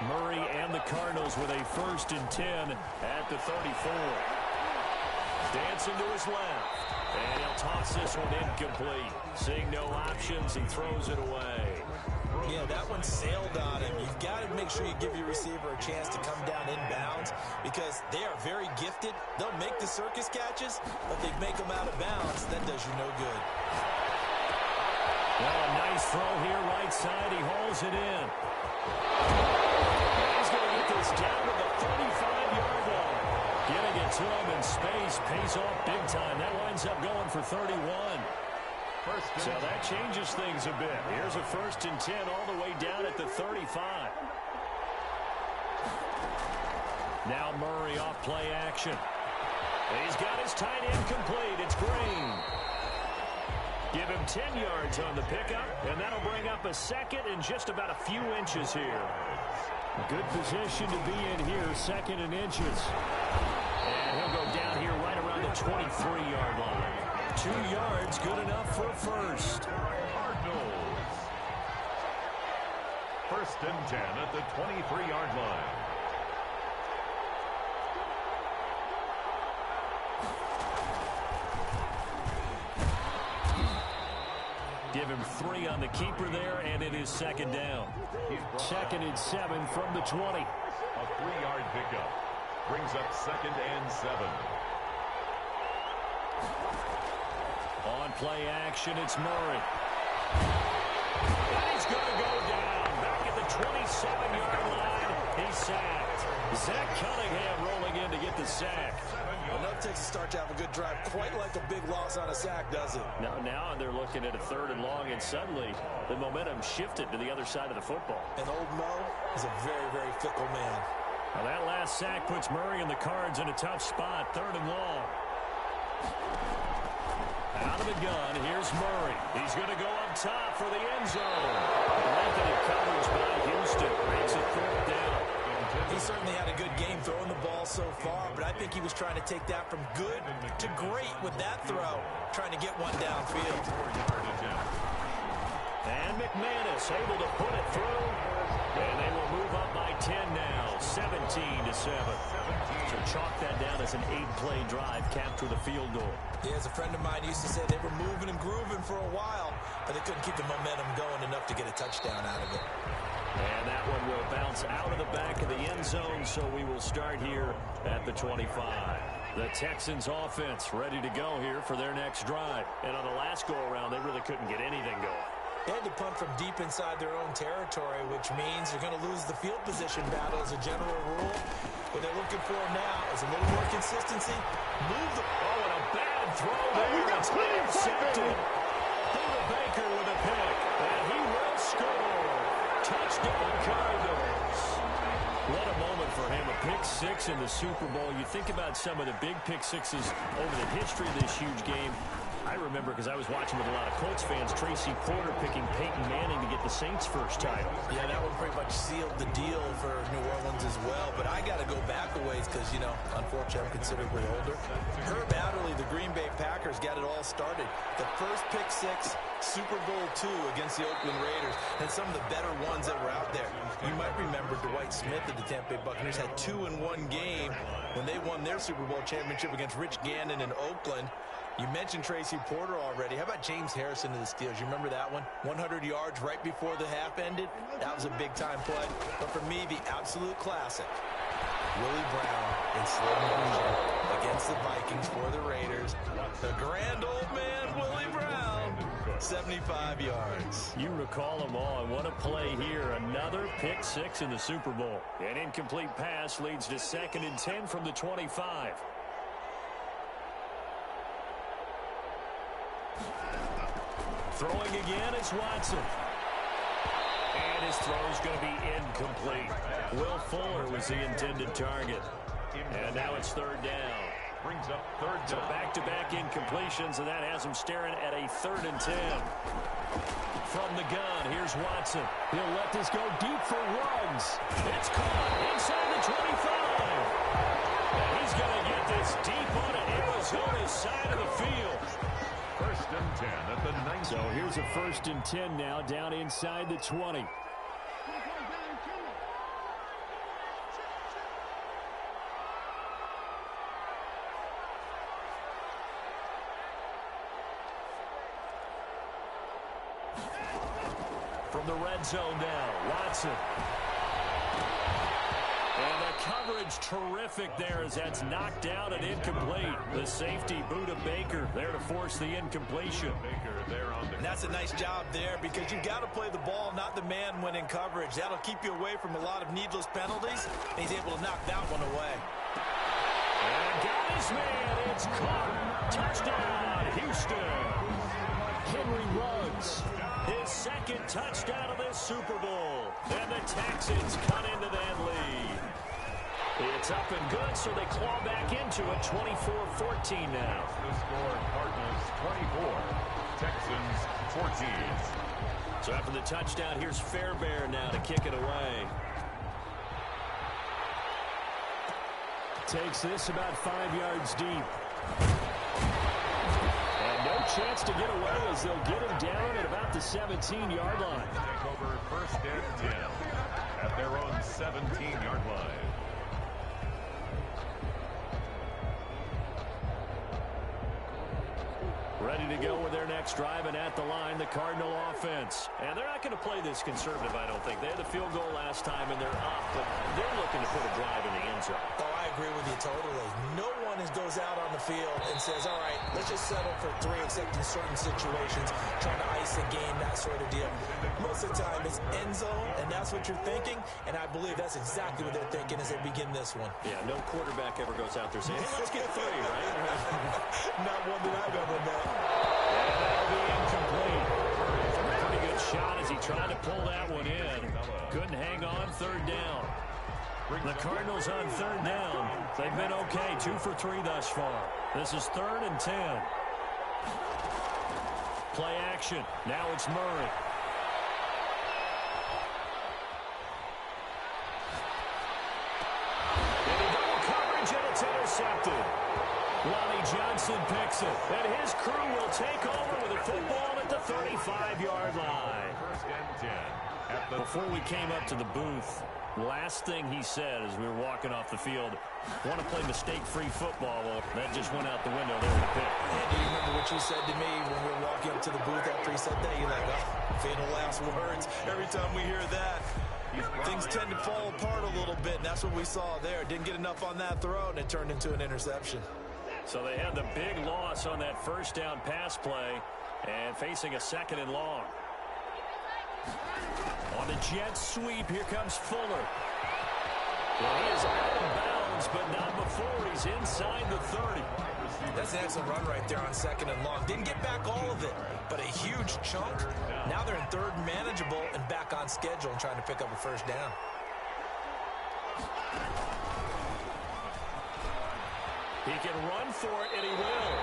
Murray and the Cardinals with a 1st and 10 at the 34. Dancing to his left. And he'll toss this one incomplete. Seeing no options, he throws it away. Yeah, that one sailed on him. You've got to make sure you give your receiver a chance to come down inbounds because they are very gifted. They'll make the circus catches, but they make them out of bounds. That does you no good. Well, a nice throw here, right side. He hauls it in. He's going to get this down to the 35-yard line. Getting it to him in space pays off big time. That winds up going for 31. So that changes things a bit. Here's a 1st and 10 all the way down at the 35. Now Murray off play action. He's got his tight end complete. It's Green. Give him 10 yards on the pickup, and that'll bring up a 2nd and just about a few inches here. Good position to be in here, 2nd and inches. And he'll go down here right around the 23-yard line. 2 yards, good enough for a 1st. Cardinals. 1st and 10 at the 23-yard line. Give him 3 on the keeper there, and it is 2nd down. 2nd and 7 from the 20. A 3-yard pickup. Brings up 2nd and 7. On play action, it's Murray. And he's going to go down. Back at the 27-yard line. He's sacked. Zach Cunningham rolling in to get the sack. Well, nothing takes a start to have a good drive. Quite like a big loss on a sack, does it? Now they're looking at a 3rd and long, and suddenly the momentum shifted to the other side of the football. And old Mo is a very, very fickle man. Now that last sack puts Murray and the Cards in a tough spot. 3rd and long. Out of the gun, here's Murray. He's going to go up top for the end zone. Blanketed coverage by Houston. Makes it 4th down. He certainly had a good game throwing the ball so far, but I think he was trying to take that from good to great with that throw, trying to get one downfield. And McManus able to put it through, and they will move up by 10 now, 17-7. So chalk that down as an 8-play drive, capped with a field goal. Yeah, as a friend of mine used to say, they were moving and grooving for a while, but they couldn't keep the momentum going enough to get a touchdown out of it. And that one will bounce out of the back of the end zone, so we will start here at the 25. The Texans offense ready to go here for their next drive. And on the last go-around, they really couldn't get anything going. They had to punt from deep inside their own territory, which means you're going to lose the field position battle as a general rule. What they're looking for now is a little more consistency. Move the... Oh, and a bad throw there. It's intercepted. Buda Baker with a pick. And he will score. Touchdown, Cardinals. What a moment for him. A pick 6 in the Super Bowl. You think about some of the big pick 6s over the history of this huge game. I remember, because I was watching with a lot of Colts fans, Tracy Porter picking Peyton Manning to get the Saints' first title. Yeah, that one pretty much sealed the deal for New Orleans as well. But I got to go back a ways because, you know, unfortunately I'm considerably older. Herb Adderley, the Green Bay Packers, got it all started. The first pick 6, Super Bowl II against the Oakland Raiders, and some of the better ones that were out there. You might remember Dwight Smith of the Tampa Bay Buccaneers had 2 in one game when they won their Super Bowl championship against Rich Gannon in Oakland. You mentioned Tracy Porter already. How about James Harrison of the Steelers? You remember that one? 100 yards right before the half ended. That was a big-time play. But for me, the absolute classic, Willie Brown in slow motion against the Vikings for the Raiders. The grand old man, Willie Brown. 75 yards. You recall them all. And what a play here. Another pick six in the Super Bowl. An incomplete pass leads to 2nd and 10 from the 25. Throwing again, it's Watson. And his throw is going to be incomplete. Will Fuller was the intended target. And now it's 3rd down. Brings up 3rd down. So back-to-back incompletions, and that has him staring at a 3rd and 10. From the gun, here's Watson. He'll let this go deep for Ruggs. It's caught inside the 25. And he's going to get this deep on Arizona's side of the field. 1st and 10 at the 9. So here's a 1st and 10 now, down inside the 20. From the red zone now, Watson. And the coverage terrific there as that's knocked down and incomplete. The safety, Buda Baker, there to force the incompletion. Baker there on the. And that's a nice job there because you've got to play the ball, not the man when in coverage. That'll keep you away from a lot of needless penalties. And he's able to knock that one away. And got his man. It's caught. Touchdown, Houston. Henry Ruggs. His 2nd touchdown of this Super Bowl. And the Texans cut into that lead. It's up and good, so they claw back into it, 24-14 now. The score, Cardinals 24, Texans 14. So after the touchdown, here's Fairbairn now to kick it away. Takes this about 5 yards deep. And no chance to get away as they'll get him down at about the 17-yard line. Take over 1st and 10 at their own 17-yard line. Ready to go with their next drive, and at the line, the Cardinal offense. And they're not going to play this conservative, I don't think. They had the field goal last time, and they're up, but they're looking to put a drive in the end zone. Oh, I agree with you totally. No one goes out on the field and says, all right, let's just settle for 3, except in certain situations, trying to ice the game, that sort of deal. Most of the time, it's end zone, and that's what you're thinking, and I believe that's exactly what they're thinking as they begin this one. Yeah, no quarterback ever goes out there saying, hey, let's get 3, right? Not one that I've ever met. And that'll be incomplete. A pretty good shot as he tried to pull that one in. Couldn't hang on, 3rd down. The Cardinals on 3rd down. They've been okay, 2 for 3 thus far. This is 3rd and 10. Play action. Now it's Murray. Into double coverage, and it's intercepted. Lonnie Johnson picks it, and his crew will take over with the football at the 35-yard line. 1st and 10. Before we came up to the booth, last thing he said as we were walking off the field, want to play mistake-free football. Well, that just went out the window there with the pick. And do you remember what you said to me when we were walking up to the booth after he said that? You're like, oh, fatal last words. Every time we hear that, things tend to fall apart a little bit, and that's what we saw there. Didn't get enough on that throw, and it turned into an interception. So they had the big loss on that 1st down pass play and facing a 2nd and long. On the jet sweep, here comes Fuller. Well, he is out of bounds, but not before he's inside the 30. That's an excellent run right there on 2nd and long. Didn't get back all of it, but a huge chunk. Now they're in 3rd and manageable and back on schedule and trying to pick up a 1st down. He can run for it, and he will.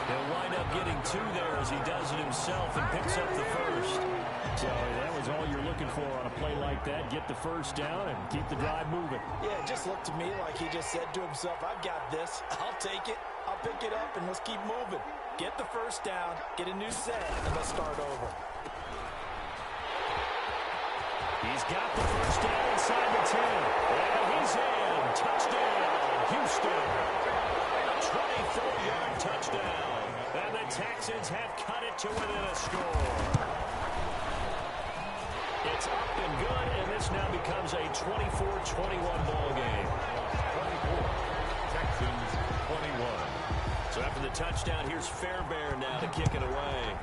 He'll wind up getting 2 there as he does it himself and picks up the 1st. So that was all you're looking for on a play like that. Get the 1st down and keep the drive moving. Yeah, it just looked to me like he just said to himself, I've got this. I'll take it. I'll pick it up, and let's keep moving. Get the 1st down, get a new set, and let's start over. He's got the 1st down inside the 10. And he's in. Touchdown, Houston. A 24-yard touchdown. And the Texans have cut it to within a score. It's up and good, and this now becomes a 24-21 ball game. 24, Texans 21. So after the touchdown, here's Fairbairn now to kick it away.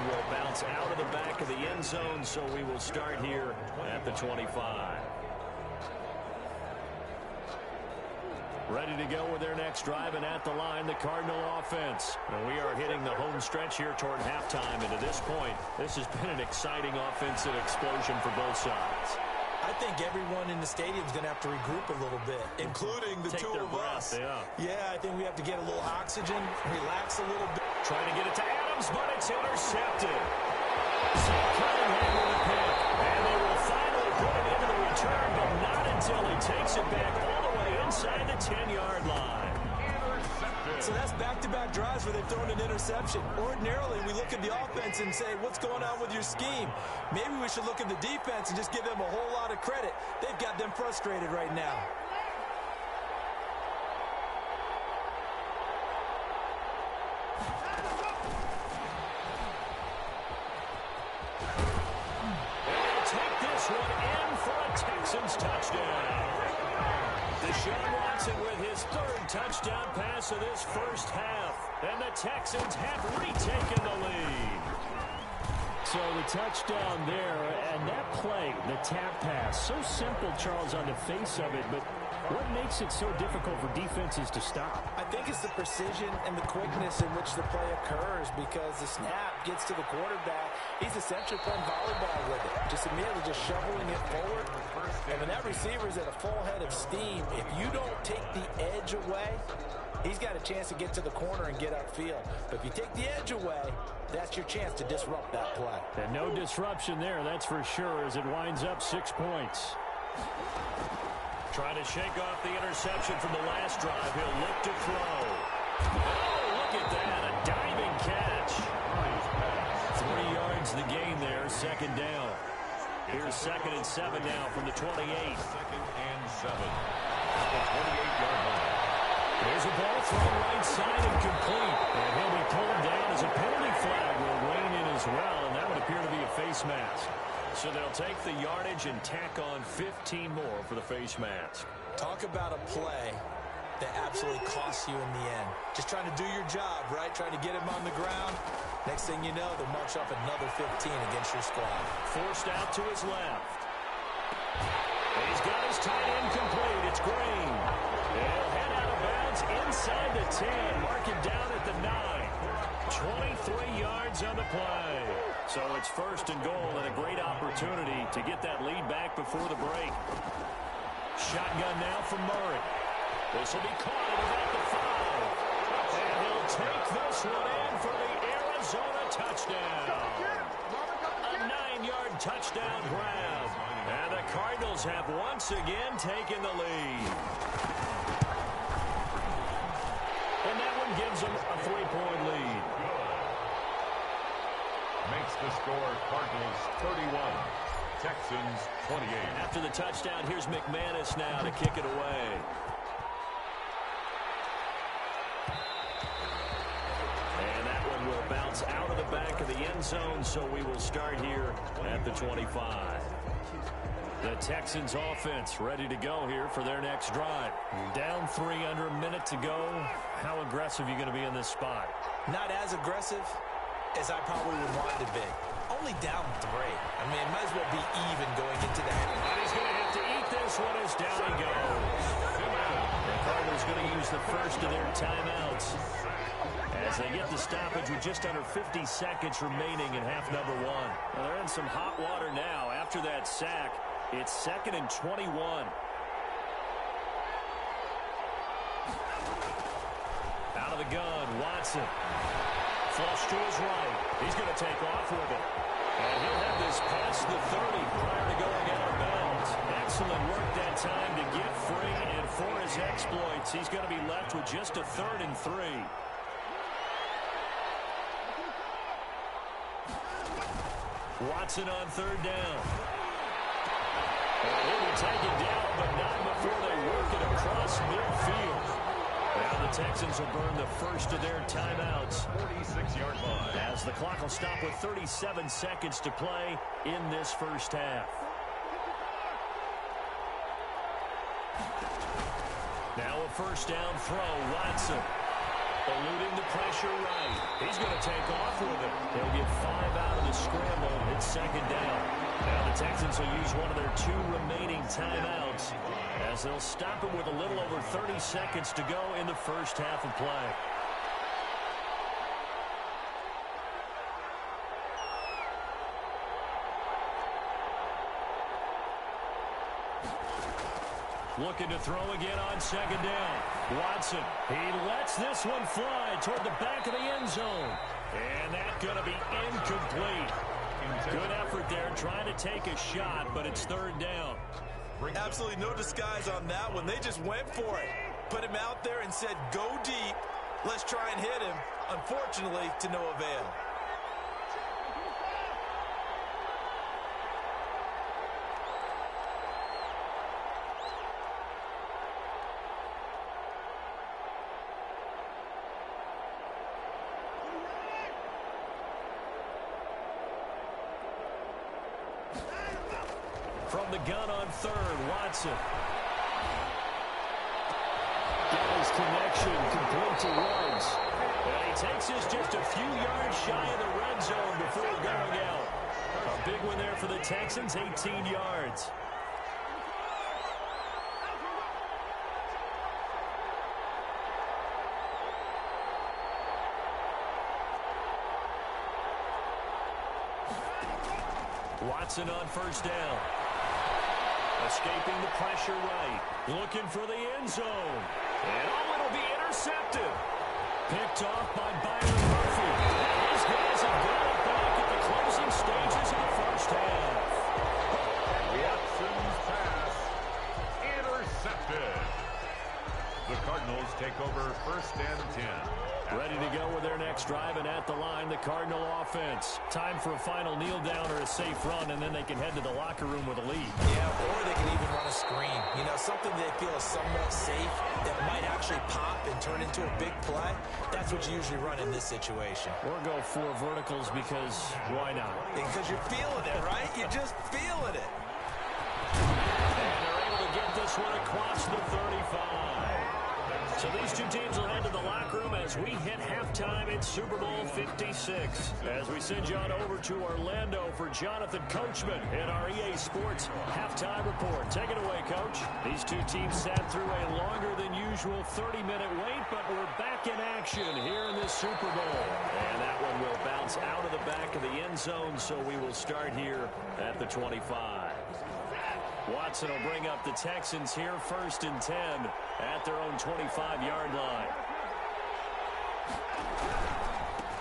one will bounce out of the back of the end zone, so we will start here at the 25. Ready to go with their next drive, and at the line, the Cardinal offense. And we are hitting the home stretch here toward halftime, and to this point, this has been an exciting offensive explosion for both sides. I think everyone in the stadium is going to have to regroup a little bit, including the two of us. Yeah, I think we have to get a little oxygen, relax a little bit. Trying to get it to Adams, but it's intercepted. So Cunningham with a pick, and they will finally put it into the return, but not until he takes it back all the way inside the 10-yard line. So that's back-to-back drives where they've thrown an interception. Ordinarily, we look at the offense and say, what's going on with your scheme? Maybe we should look at the defense and just give them a whole lot of credit. They've got them frustrated right now. They'll take this one in for a Texans touchdown. Deshaun Watson with his third touchdown pass of this first half. And the Texans have retaken the lead. So the touchdown there, and that play, the tap pass, so simple, Charles, on the face of it, but what makes it so difficult for defenses to stop? I think it's the precision and the quickness in which the play occurs, because the snap gets to the quarterback. He's essentially playing volleyball with it, just immediately just shoveling it forward. And when that receiver's at a full head of steam, if you don't take the edge away, he's got a chance to get to the corner and get upfield. But if you take the edge away, that's your chance to disrupt that play. And no disruption there, that's for sure, as it winds up 6 points. Trying to shake off the interception from the last drive. He'll look to throw. Oh, look at that, a diving catch. 3 yards the gain there, second down. Here's 2nd and 7 now from the 28. 2nd and 7. The 28-yard line. There's a ball thrown right side and complete. And he'll be pulled down as a penalty flag will rein in as well, and that would appear to be a face mask. So they'll take the yardage and tack on 15 more for the face mask. Talk about a play that absolutely costs you in the end. Just trying to do your job, right? Trying to get him on the ground. Next thing you know, they'll march off another 15 against your squad. Forced out to his left. He's got his tight end complete. It's Green. He'll head out of bounds inside the 10. Mark it down at the 9. 23 yards on the play. So it's 1st and goal, and a great opportunity to get that lead back before the break. Shotgun now from Murray. This will be caught at about the 5. And he'll take this one in for the Arizona touchdown. A 9-yard touchdown grab. And the Cardinals have once again taken the lead. And that one gives them a 3-point lead. Makes the score Cardinals 31, Texans 28. After the touchdown, here's McManus now to kick it away. And that one will bounce out of the back of the end zone, so we will start here at the 25. The Texans offense ready to go here for their next drive. Down 3 under a minute to go. How aggressive are you going to be in this spot? Not as aggressive as I probably would want to be. Only down 3. I mean, it might as well be even going into the half. And he's going to have to eat this one as down he goes. The Cardinals going to use the first of their timeouts as they get the stoppage with just under 50 seconds remaining in half number 1. Well, they're in some hot water now. After that sack, it's 2nd and 21. Out of the gun, Watson. Flush to his right. He's going to take off with it. And he'll have this past the 30 prior to going out of bounds. Excellent work that time to get free, and for his exploits, he's going to be left with just a 3rd and 3. Watson on 3rd down. And he'll be taken down, but not before they work it across midfield. Now the Texans will burn the first of their timeouts. 46-yard line. As the clock will stop with 37 seconds to play in this first half. Now a first down throw, Watson. Eluding the pressure right. He's going to take off with it. He'll get 5 out of the scramble. It's second down. Now the Texans will use one of their 2 remaining timeouts as they'll stop it with a little over 30 seconds to go in the first half of play. Looking to throw again on second down. Watson, he lets this one fly toward the back of the end zone. And that's going to be incomplete. Good effort there trying to take a shot, but it's third down. Absolutely no disguise on that one. They just went for it. Put him out there and said, go deep. Let's try and hit him. Unfortunately, to no avail. From the gun on third, Watson. Got his connection, complete to Woods. And he takes this just a few yards shy of the red zone before going out. A big one there for the Texans, 18 yards. Watson on first down. Escaping the pressure right. Looking for the end zone. And it'll be intercepted. Picked off by Byron Murphy. And these guys have got it back at the closing stages of the first half. Watson's pass intercepted. The Cardinals take over first and 10. Ready to go with their next drive, and at the line, the Cardinal offense. Time for a final kneel down or a safe run, and then they can head to the locker room with a lead. Yeah, or they can even run a screen. You know, something they feel is somewhat safe that might actually pop and turn into a big play. That's what you usually run in this situation. Or go 4 verticals because why not? Because you're feeling it, right? You're just feeling it. And they're able to get this one across the 35. So these two teams will head to the locker room as we hit halftime in Super Bowl 56. As we send you on over to Orlando for Jonathan Coachman in our EA Sports halftime report. Take it away, Coach. These two teams sat through a longer than usual 30-minute wait, but we're back in action here in this Super Bowl. And that one will bounce out of the back of the end zone, so we will start here at the 25. Watson will bring up the Texans here first and 10 at their own 25-yard line.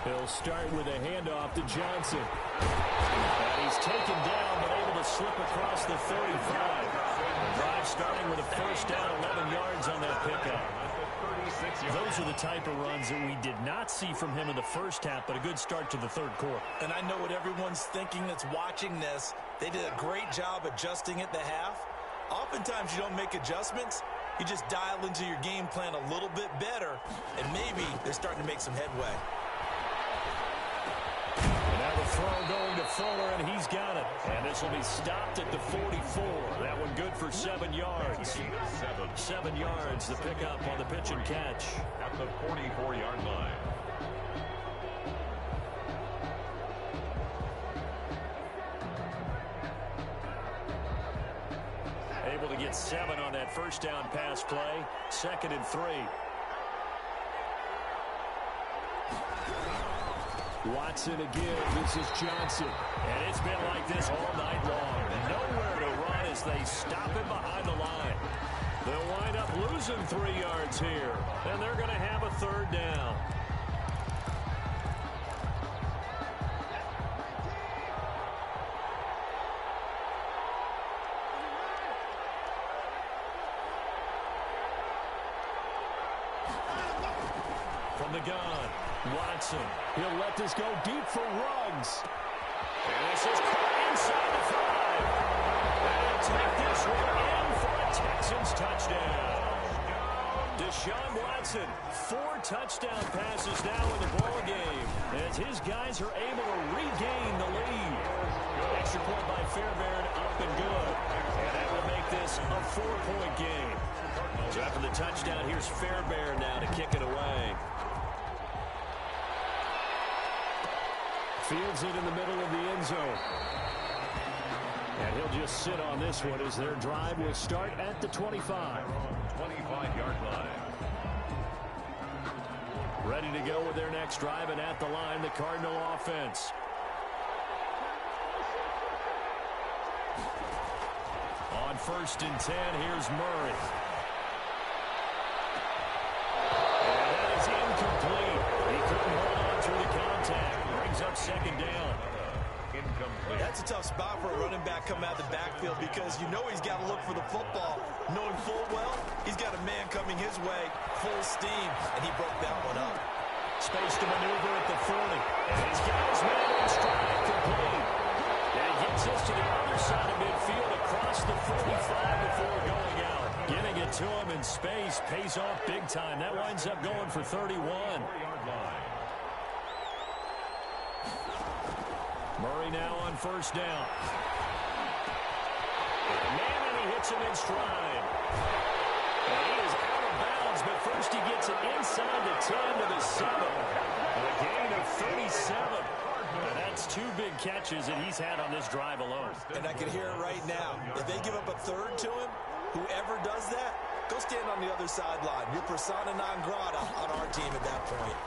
He'll start with a handoff to Johnson. And he's taken down but able to slip across the 35. The drive starting with a first down, 11 yards on that pickup. Those are the type of runs that we did not see from him in the first half, but a good start to the third quarter. And I know what everyone's thinking that's watching this. They did a great job adjusting at the half. Oftentimes you don't make adjustments. You just dial into your game plan a little bit better, and maybe they're starting to make some headway. Now the throw going to Fuller, and he's got it. And this will be stopped at the 44. That one good for 7 yards. 7 yards, the pickup on the pitch and catch. At the 44-yard line. Able to get 7 on that first down pass play. 2nd and 3. Watson again. This is Johnson. And it's been like this all night long. Nowhere to run as they stop him behind the line. They'll wind up losing 3 yards here. And they're going to have a third down. From the gun, Watson. He'll let this go deep for Ruggs. And this is caught inside the 5. And he'll take this one in for a Texans touchdown. Deshaun Watson, 4 touchdown passes now in the ball game as his guys are able to regain the lead. Extra point by Fairbairn, up and good. And that will make this a 4-point game. So after the touchdown, here's Fairbairn now to kick it away. Fields it in the middle of the end zone. And he'll just sit on this one as their drive will start at the 25. 25-yard line. Ready to go with their next drive, and at the line, the Cardinal offense. On 1st and 10, here's Murray. And that is incomplete. He couldn't hold on through the contact. Brings up 2nd down. Incomplete. That's a tough spot for a running back coming out of the backfield because you know he's got to look for the football. Knowing full well, he's got a man coming his way, full steam, and he broke that one up. Space to maneuver at the 40. And he's got his man in stride, complete. And he gets us to the other side of midfield across the 45 before going out. Getting it to him in space pays off big time. That winds up going for 31. 4-yard line. Murray now on 1st down. Man, and he hits him in stride. And he is out of bounds, but first he gets it inside the 10 to the 7. A gain of 37. And that's 2 big catches that he's had on this drive alone. And I can hear it right now. If they give up a 3rd to him, whoever does that, go stand on the other sideline. You're persona non grata on our team at that point.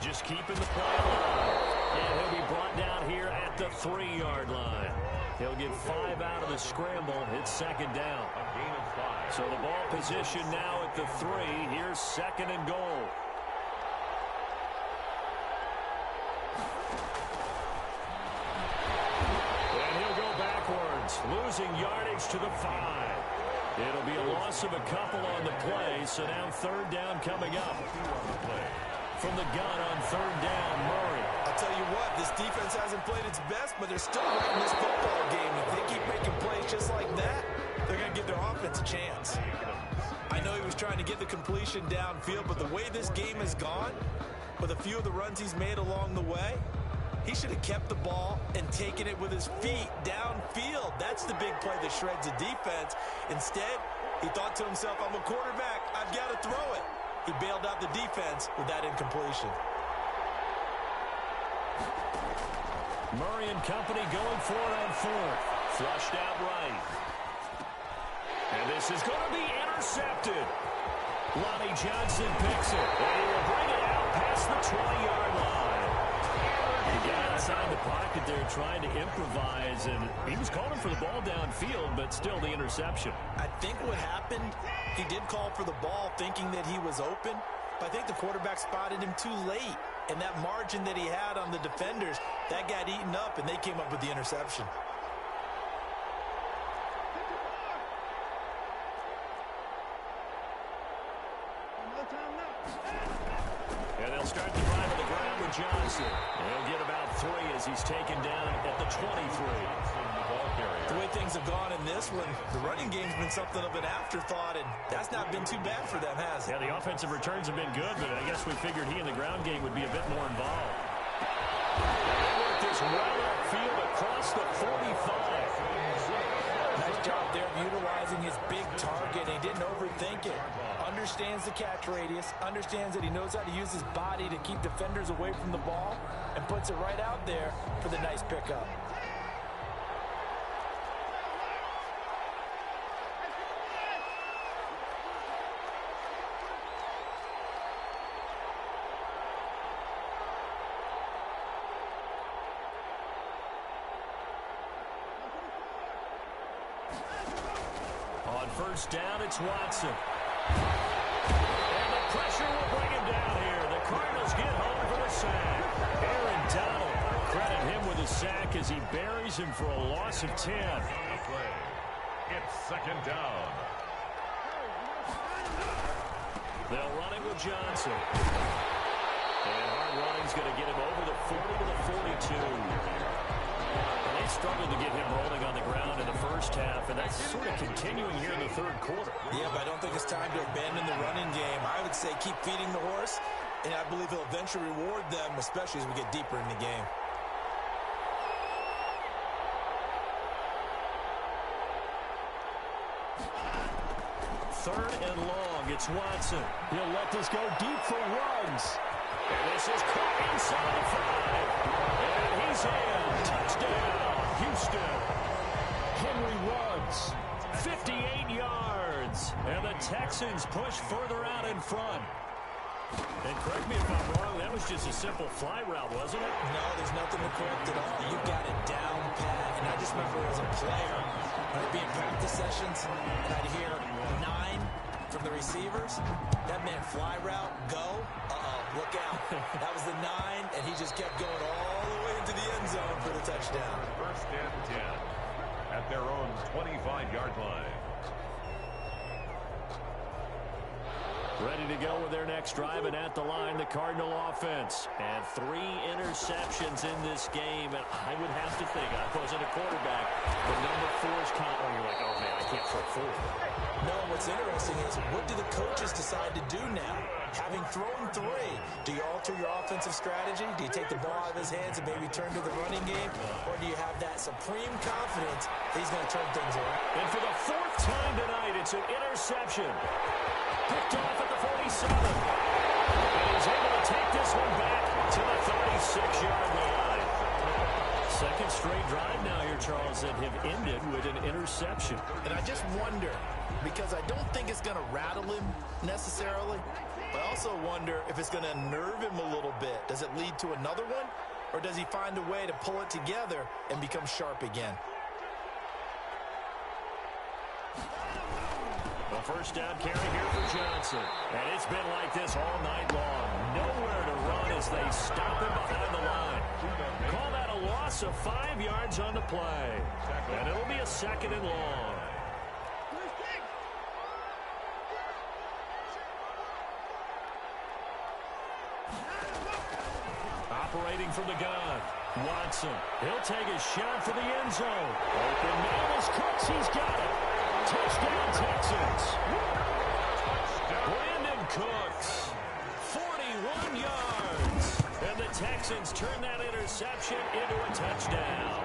Just keeping the play alive. And he'll be brought down here at the 3-yard line. He'll get 5 out of the scramble. It's 2nd down. A gain of 5. So the ball position now at the 3. Here's 2nd and goal. And he'll go backwards, losing yardage to the 5. It'll be a loss of a couple on the play, so now 3rd down coming up. From the gun on 3rd down, Murray. I'll tell you what, this defense hasn't played its best, but they're still right in this football game. If they keep making plays just like that, they're going to give their offense a chance. I know he was trying to get the completion downfield, but the way this game has gone, with a few of the runs he's made along the way, he should have kept the ball and taken it with his feet downfield. That's the big play that shreds a defense. Instead, he thought to himself, I'm a quarterback, I've got to throw it. He bailed out the defense with that incompletion. Murray and company going for it on 4th. Flushed out right. And this is going to be intercepted. Lonnie Johnson picks it. And he will bring it out past the 20-yard line. He got outside the pocket there trying to improvise, and he was calling for the ball downfield, but still the interception. I think what happened, he did call for the ball thinking that he was open, but I think the quarterback spotted him too late. And that margin that he had on the defenders, that got eaten up, and they came up with the interception. And they'll start the drive on the ground with Johnson. And he'll get about 3 as he's taken down at the 23. The way things have gone in this one, the running game's been something of an afterthought, and that's not been too bad for them, has it? Yeah, the offensive returns have been good, but I guess we figured he in the ground game would be a bit more involved. And they worked this well upfield across the 45. Nice job there of utilizing his big target. He didn't overthink it. Understands the catch radius, understands that he knows how to use his body to keep defenders away from the ball, and puts it right out there for the nice pickup. On 1st down, it's Watson. And the pressure will bring him down here. The Cardinals get home for the sack. Aaron Donald, credit him with a sack as he buries him for a loss of 10. It's 2nd down. They'll run it with Johnson. And hard running's going to get him over the 40 to the 42. And they struggled to get him rolling on the ground in the first half, and that's sort of continuing here in the 3rd quarter. Yeah, but I don't think it's time to abandon the running game. I would say keep feeding the horse, and I believe he'll eventually reward them, especially as we get deeper in the game. 3rd and long. It's Watson. He'll let this go deep for Ruggs. And this is caught inside the 5. And he's in. Touchdown, Houston. Henry Ruggs. 58 yards. And the Texans push further out in front. And correct me if I'm wrong, that was just a simple fly route, wasn't it? No, there's nothing to correct at all. You got it down pat. And I just remember as a player, when I'd be in practice sessions, and I'd hear 9 from the receivers. That meant fly route, go. Look out. That was the 9, and he just kept going all the way into the end zone for the touchdown. 1st and 10 at their own 25-yard line. Ready to go with their next drive, and at the line, the Cardinal offense. And 3 interceptions in this game, and I would have to think, I wasn't a quarterback, but number 4 is kind of, you're like, oh man, I can't throw 4. No, what's interesting is, what do the coaches decide to do now? Having thrown 3, do you alter your offensive strategy? Do you take the ball out of his hands and maybe turn to the running game? Or do you have that supreme confidence that he's going to turn things around? And for the 4th time tonight, it's an interception. Picked off at the 47. And he's able to take this one back to the 36-yard line. 2nd straight drive now here, Charles, that have ended with an interception. And I just wonder, because I don't think it's going to rattle him necessarily, but I also wonder if it's going to unnerve him a little bit. Does it lead to another one? Or does he find a way to pull it together and become sharp again? A 1st down carry here for Johnson. And it's been like this all night long. Nowhere to run as they stop him behind the line. Call that a loss of 5 yards on the play. And it'll be a 2nd and long. Operating from the gun, Watson. He'll take a shot for the end zone. Open man is Cooks. He's got it. Touchdown, Texans. Brandon Cooks, 41 yards. And the Texans turn that interception into a touchdown.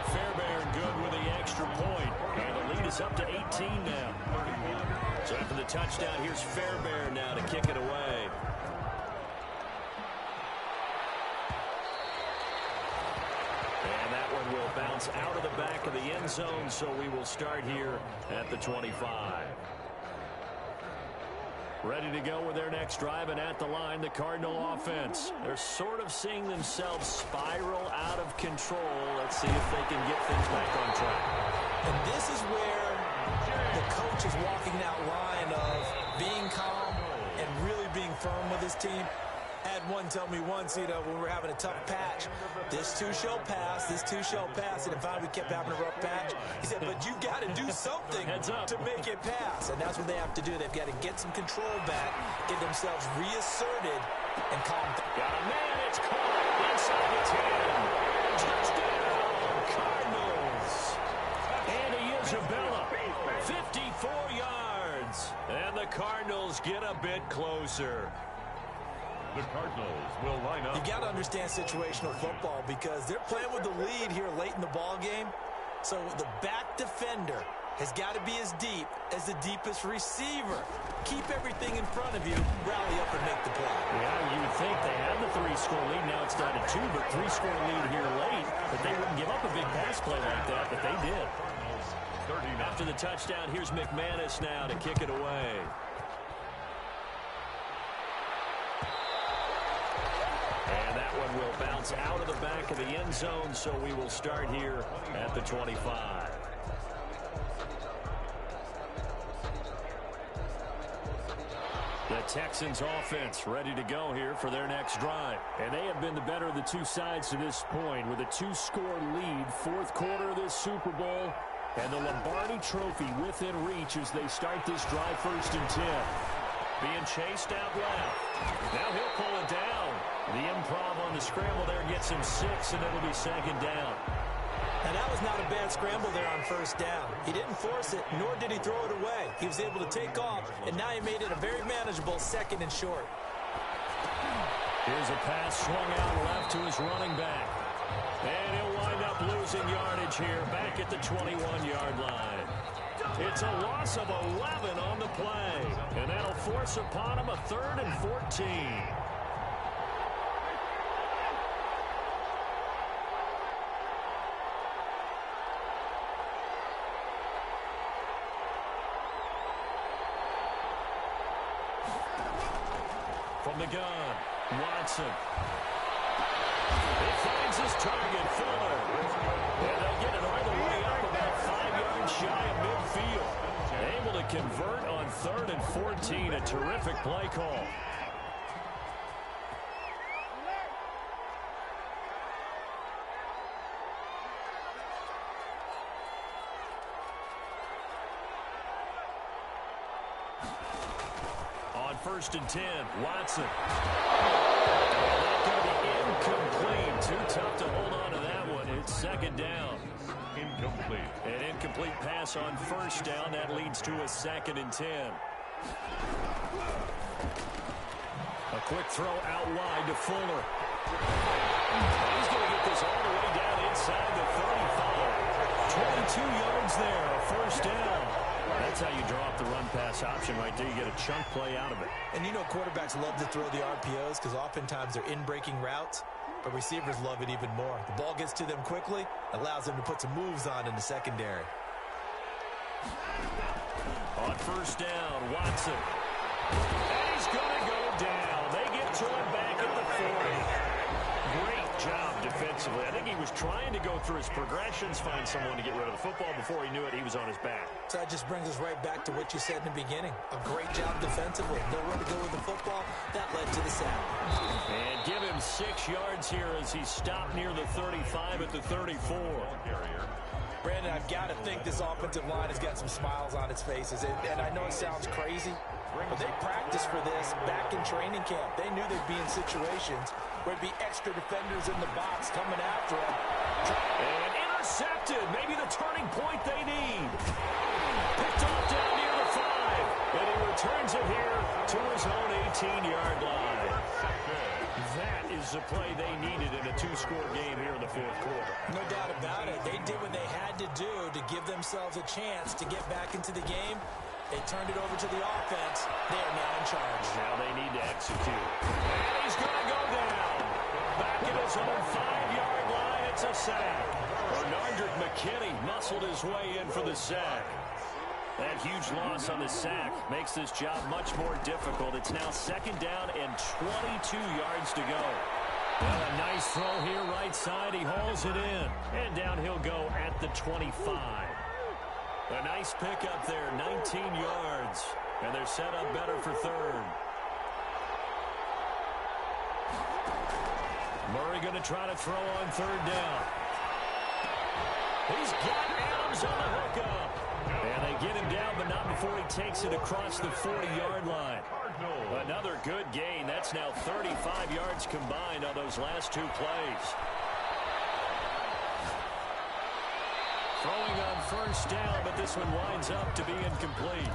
Fairbairn good with the extra point. And the lead is up to 18 now. So after the touchdown, here's Fairbairn now to kick it away. And that one will bounce out of the back of the end zone, so we will start here at the 25. Ready to go with their next drive, and at the line, the Cardinal offense. They're sort of seeing themselves spiral out of control. Let's see if they can get things back on track. And this is where the coach is walking that line of being calm and really being firm with his team. Had one tell me once, when we were having a tough patch, this too shall pass, this too shall pass, and finally we kept having a rough patch. He said, but you got to do something to make it pass, and that's what they have to do. They've got to get some control back, get themselves reasserted, and calm down. Got a man, it's caught inside the 10. Touchdown, Cardinals. Andy Isabella, 54 yards, and the Cardinals get a bit closer. The Cardinals will line up. You got to understand situational football because they're playing with the lead here late in the ball game. So the back defender has got to be as deep as the deepest receiver. Keep everything in front of you, rally up and make the play. Yeah, you would think they had the 3-score lead. Now it's down to 2, but 3-score lead here late. But they wouldn't give up a big pass play like that, but they did. After the touchdown, here's McManus now to kick it away. And that one will bounce out of the back of the end zone, so we will start here at the 25. The Texans offense ready to go here for their next drive. And they have been the better of the two sides to this point with a 2-score lead. 4th quarter of this Super Bowl. And the Lombardi Trophy within reach as they start this drive 1st and 10. Being chased out left. Now he'll pull it down. The improv on the scramble there gets him 6, and it'll be 2nd down. And that was not a bad scramble there on 1st down. He didn't force it, nor did he throw it away. He was able to take off, and now he made it a very manageable 2nd and short. Here's a pass swung out left to his running back. And he'll wind up losing yardage here back at the 21-yard line. It's a loss of 11 on the play. And that'll force upon him a 3rd and 14. From the gun, Watson. He finds his target, Fuller. And they get it all the way up about 5 yards shy of midfield. Able to convert on 3rd and 14. A terrific play call. On 1st and 10, Watson. That going to be incomplete. Too tough to hold on to that one. It's 2nd down. Incomplete. An incomplete pass on 1st down. That leads to a 2nd and 10. A quick throw out wide to Fuller. He's going to get this all the way down inside the 35. 22 yards there, a 1st down. That's how you draw up the run-pass option right there. You get a chunk play out of it. And you know quarterbacks love to throw the RPOs because oftentimes they're in-breaking routes, but receivers love it even more. The ball gets to them quickly, allows them to put some moves on in the secondary. On 1st down, Watson. And he's going to go down. They get to him back at the 40. Great job defensively. I think he was trying to go through his progressions, find someone to get rid of the football. Before he knew it, he was on his back. So that just brings us right back to what you said in the beginning. A great job defensively. Nowhere to go with the football. That led to the sack. And give him 6 yards here as he stopped near the 35 at the 34. Brandon, I've got to think this offensive line has got some smiles on its faces. And I know it sounds crazy, but they practiced for this back in training camp. They knew they'd be in situations where it'd be extra defenders in the box coming after them. And intercepted. Maybe the turning point they need. Picked off down near the 5. And he returns it here to his own 18-yard line. That is the play they needed in a 2-score game here in the 4th quarter. No doubt about it. They did what they had to do to give themselves a chance to get back into the game. They turned it over to the offense. They are now in charge. Now they need to execute. And he's going to go down. Back at his own 5-yard line. It's a sack. Bernardrick McKinney muscled his way in for the sack. That huge loss on the sack makes this job much more difficult. It's now 2nd down and 22 yards to go. Well, a nice throw here right side. He hauls it in. And down he'll go at the 25. A nice pickup there, 19 yards. And they're set up better for 3rd. Murray going to try to throw on 3rd down. He's got Adams on the hookup. And they get him down, but not before he takes it across the 40-yard line. Another good gain. That's now 35 yards combined on those last 2 plays. Throwing on 1st down, but this one winds up to be incomplete.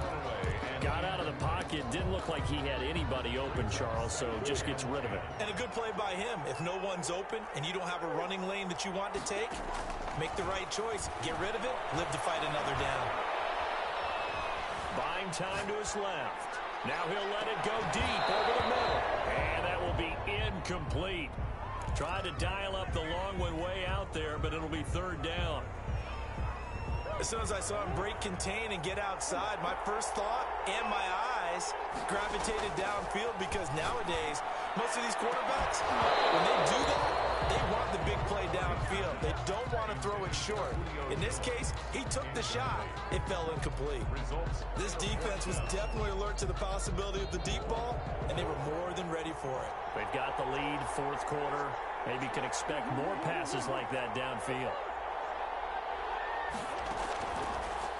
Got out of the pocket. Didn't look like he had anybody open, Charles, so just gets rid of it. And a good play by him. If no one's open and you don't have a running lane that you want to take, make the right choice. Get rid of it. Live to fight another down. Buying time to his left. Now he'll let it go deep over the middle. And that will be incomplete. Tried to dial up the long one way out there, but it'll be 3rd down. As soon as I saw him break contain and get outside, my first thought and my eyes gravitated downfield because nowadays, most of these quarterbacks, when they do that, they want the big play downfield. They don't want to throw it short. In this case, he took the shot. It fell incomplete. This defense was definitely alert to the possibility of the deep ball, and they were more than ready for it. They've got the lead, 4th quarter. Maybe can expect more passes like that downfield.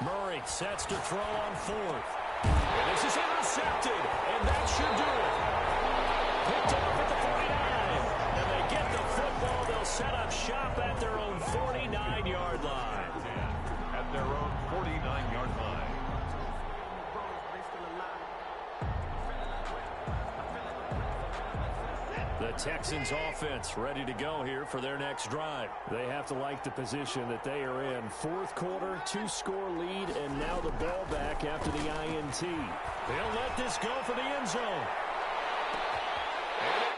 Murray sets to throw on 4th. And this is intercepted, and that should do it. Picked off at the 49. And they get the football. They'll set up shop at their own 49-yard line. At their own 49-yard line. The Texans offense ready to go here for their next drive. They have to like the position that they are in. Fourth quarter, 2-score lead, and now the ball back after the INT. They'll let this go for the end zone. And